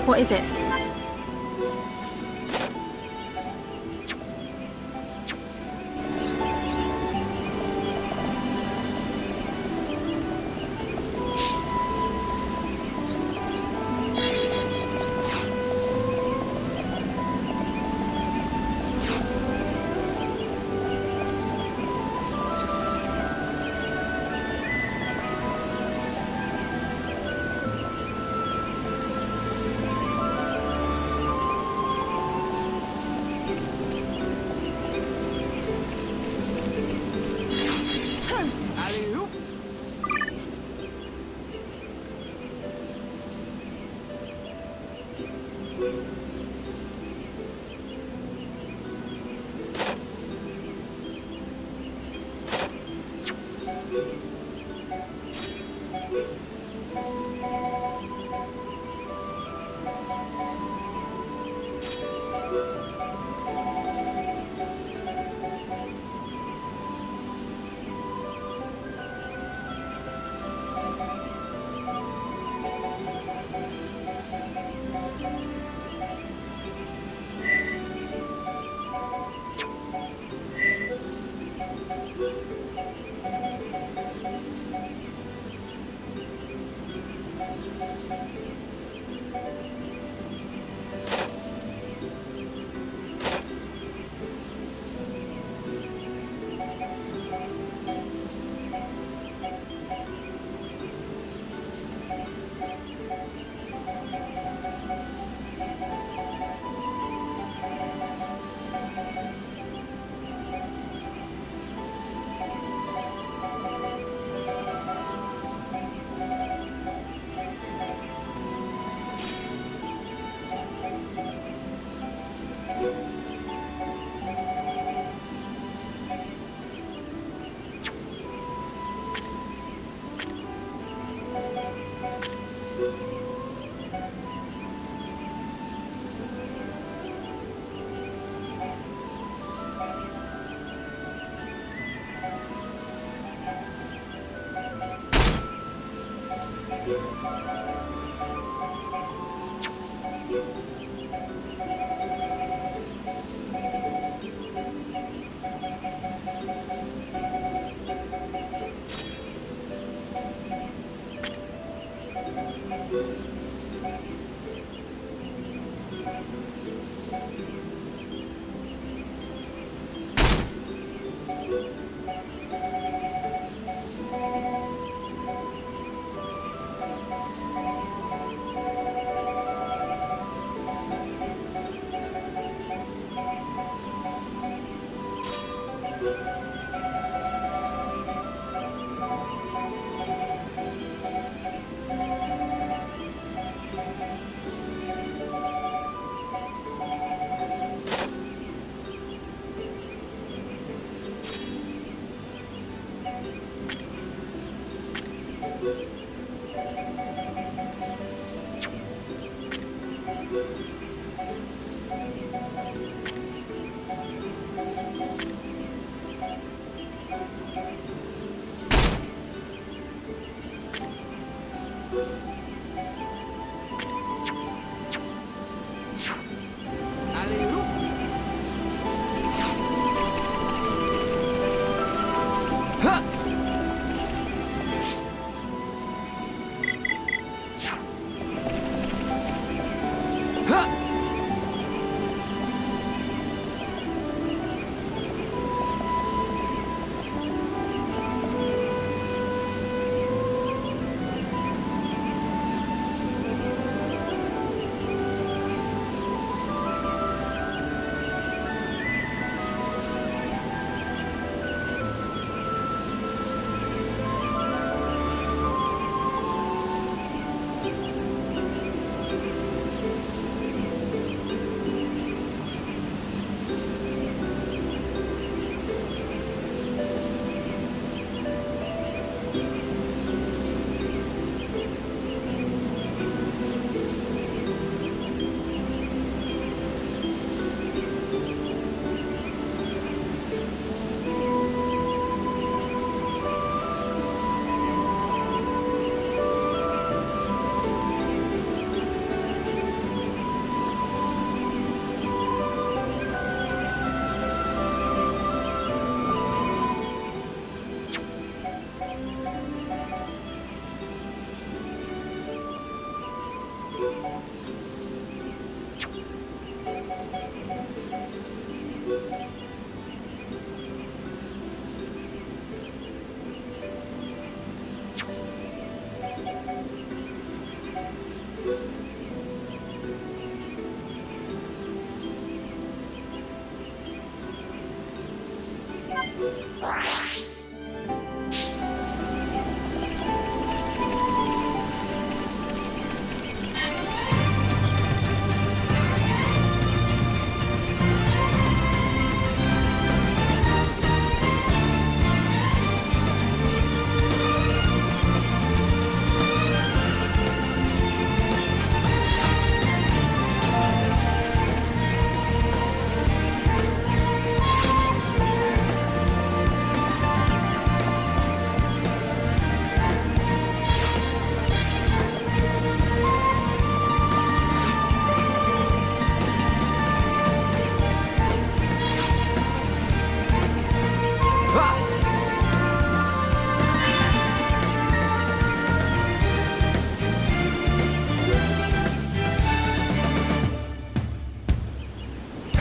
What is it?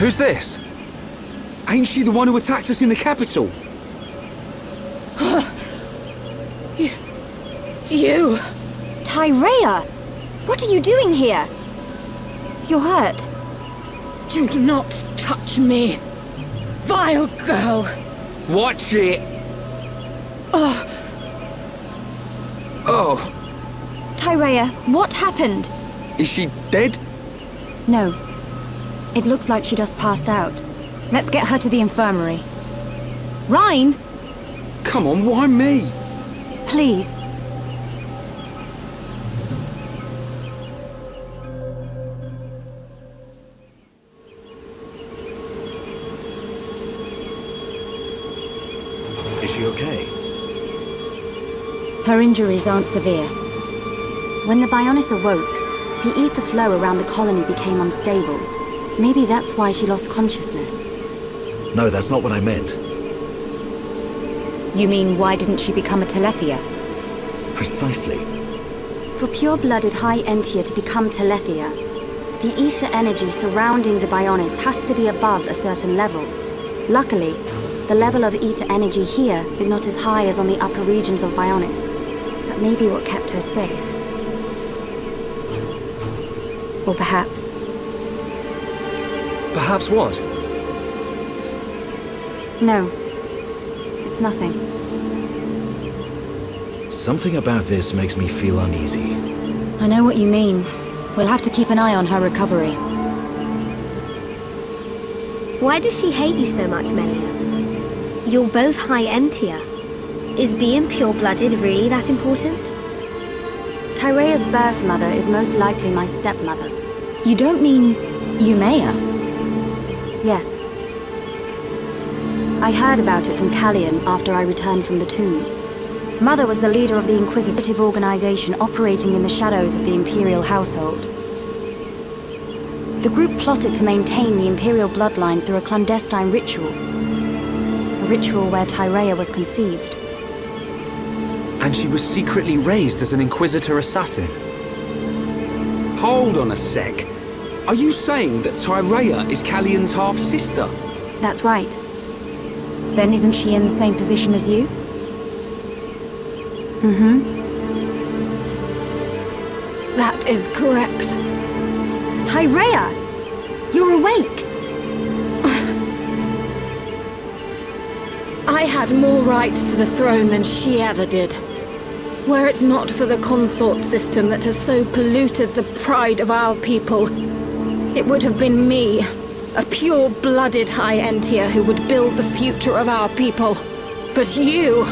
Who's this? Ain't she the one who attacked us in the capital? You! Tyrea! What are you doing here? You're hurt. Do not touch me, vile girl! Watch it! Oh. Oh. Tyrea, what happened? Is she dead? No. It looks like she just passed out. Let's get her to the infirmary. Rhine! Come on, why me? Please. Is she okay? Her injuries aren't severe. When the Bionis awoke, the ether flow around the colony became unstable. Maybe that's why she lost consciousness. No, that's not what I meant. You mean, why didn't she become a Telethia? Precisely. For pure-blooded High Entia to become Telethia, The ether energy surrounding the Bionis has to be above a certain level. Luckily, the level of ether energy here is not as high as on the upper regions of Bionis. That may be what kept her safe. Or perhaps... Perhaps what? No. It's nothing. Something about this makes me feel uneasy. I know what you mean. We'll have to keep an eye on her recovery. Why does she hate you so much, Melia? You're both high Entia. Is being pure-blooded really that important? Tyrea's birth mother is most likely my stepmother. You don't mean... Yumea? Yes. I heard about it from Callian after I returned from the tomb. Mother was the leader of the Inquisitive organization operating in the shadows of the Imperial household. The group plotted to maintain the Imperial bloodline through a clandestine ritual. A ritual where Tyrea was conceived. And she was secretly raised as an Inquisitor assassin. Hold on a sec. Are you saying that Tyrea is Callian's half-sister? That's right. Then isn't she in the same position as you? Mm-hmm. That is correct. Tyrea! You're awake! I had more right to the throne than she ever did. Were it not for the consort system that has so polluted the pride of our people, it would have been me, a pure-blooded High Entia who would build the future of our people. But you...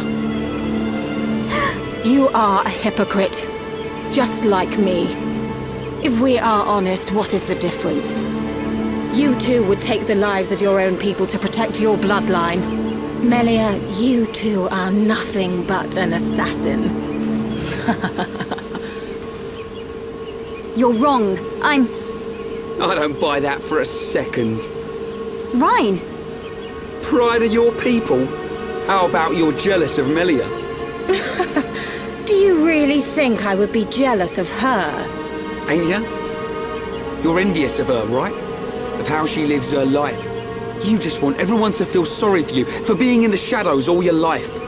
You are a hypocrite, just like me. If we are honest, what is the difference? You too would take the lives of your own people to protect your bloodline. Melia, you too are nothing but an assassin. You're wrong. I don't buy that for a second. Reyn! Pride of your people? How about you're jealous of Melia? Do you really think I would be jealous of her? Ain't ya? You're envious of her, right? Of how she lives her life. You just want everyone to feel sorry for you, for being in the shadows all your life.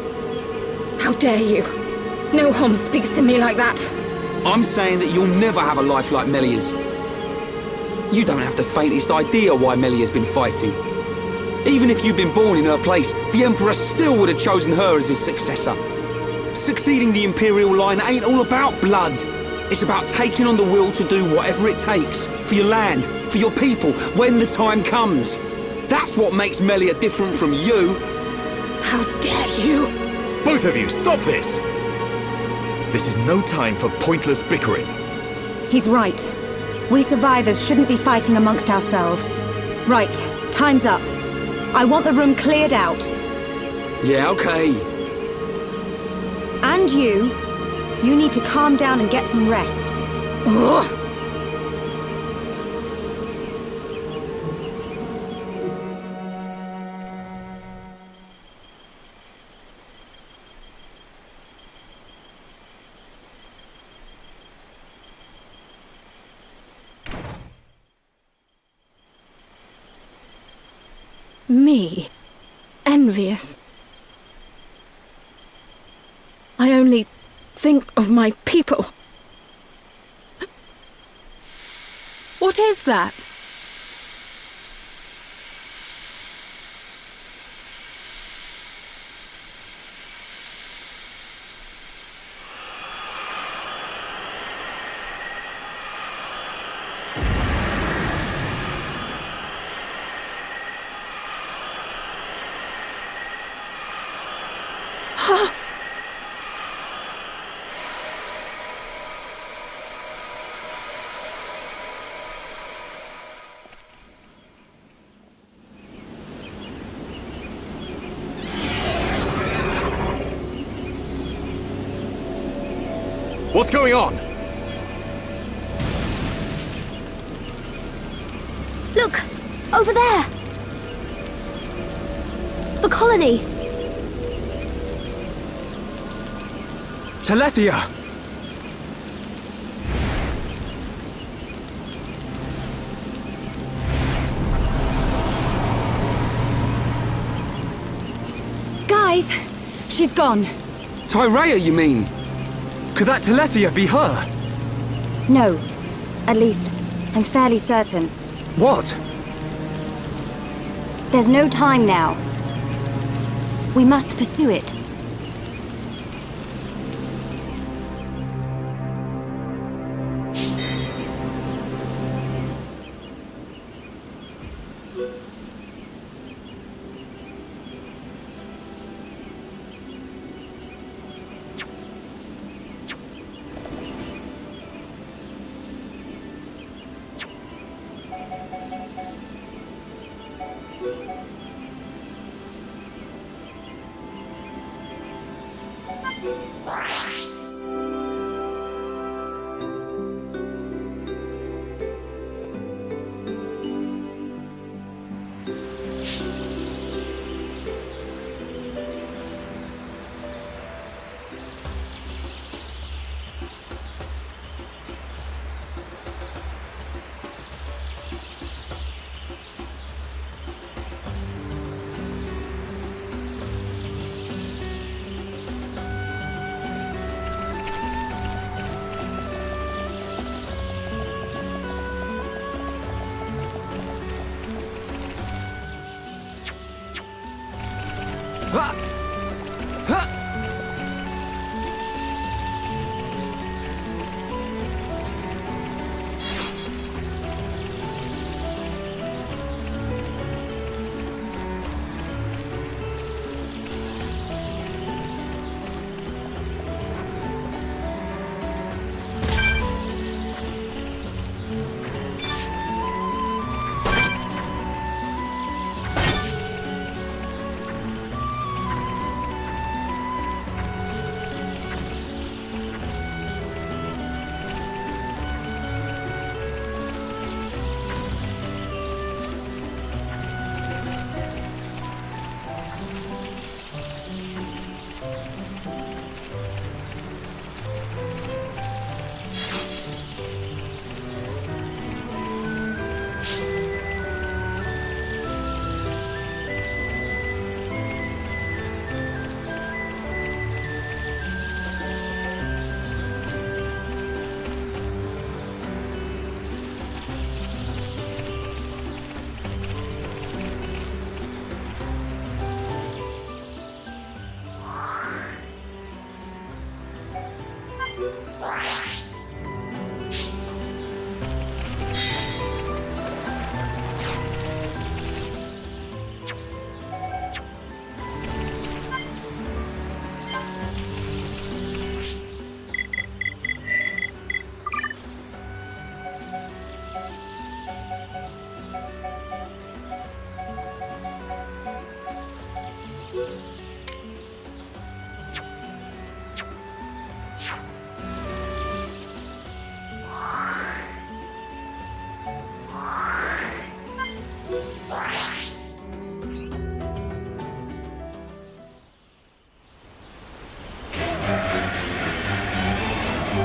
How dare you? No Hom speaks to me like that. I'm saying that you'll never have a life like Melia's. You don't have the faintest idea why Melia's been fighting. Even if you'd been born in her place, the Emperor still would have chosen her as his successor. Succeeding the Imperial line ain't all about blood. It's about taking on the will to do whatever it takes for your land, for your people, when the time comes. That's what makes Melia different from you. How dare you? Both of you, stop this! This is no time for pointless bickering. He's right. We survivors shouldn't be fighting amongst ourselves. Right, time's up. I want the room cleared out. Yeah, okay. And you need to calm down and get some rest. Ugh. Me? Envious? I only think of my people. What is that? What's going on? Look! Over there! The colony! Telethia! Guys, she's gone. Tyrea, you mean? Could that Telethia be her? No. At least, I'm fairly certain. What? There's no time now. We must pursue it.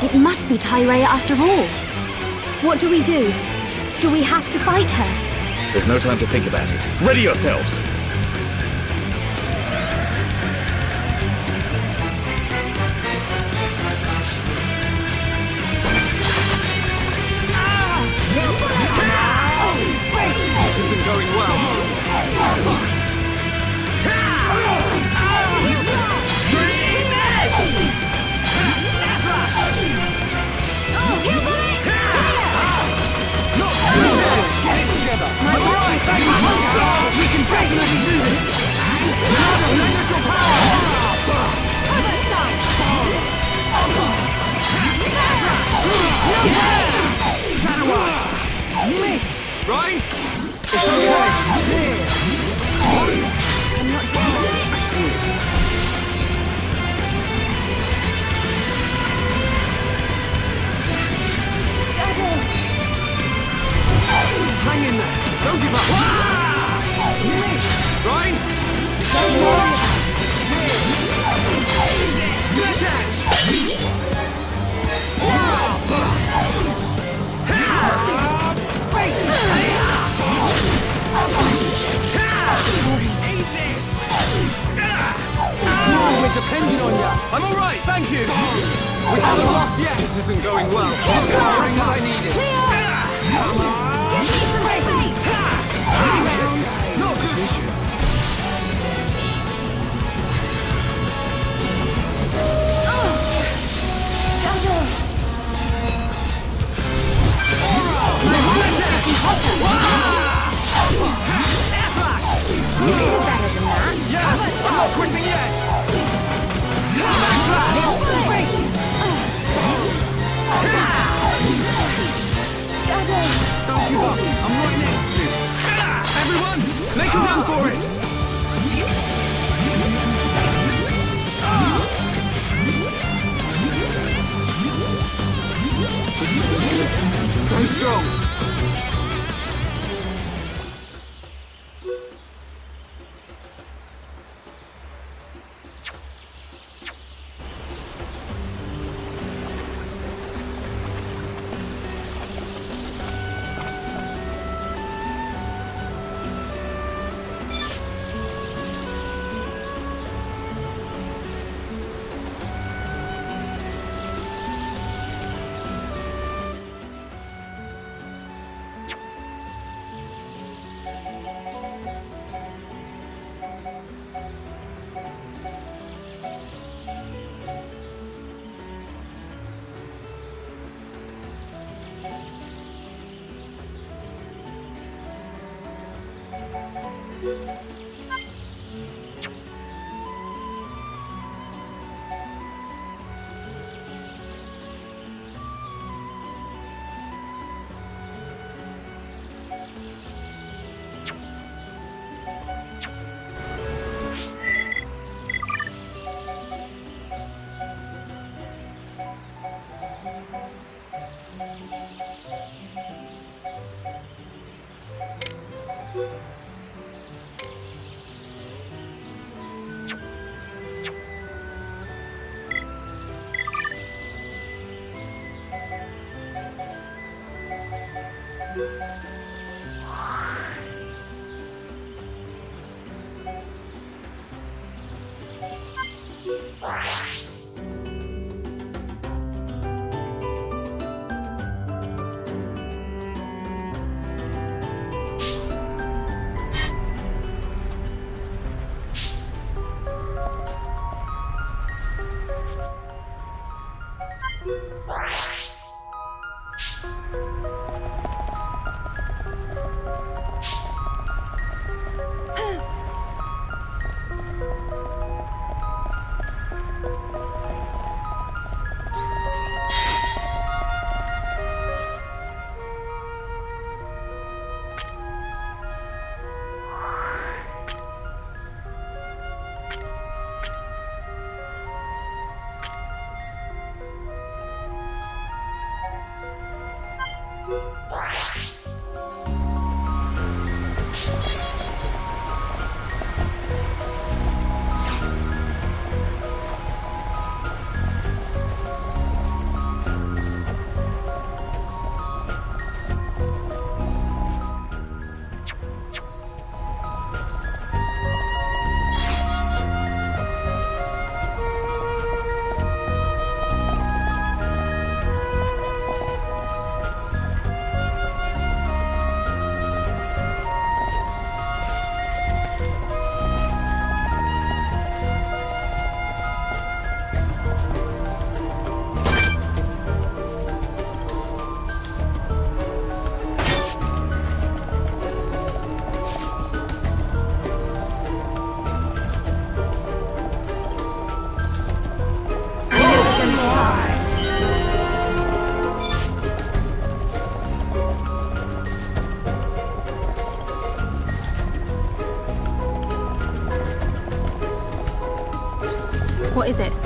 It must be Tyrea after all. What do we do? Do we have to fight her? There's no time to think about it. Ready yourselves! This isn't going well. We can definitely do this! Lend your power! Shadow missed! Ryan? It's okay! I'm not down. I see it. Hang in there! Don't give up! Missed! Ryan? Eat this! Stay strong. What is it?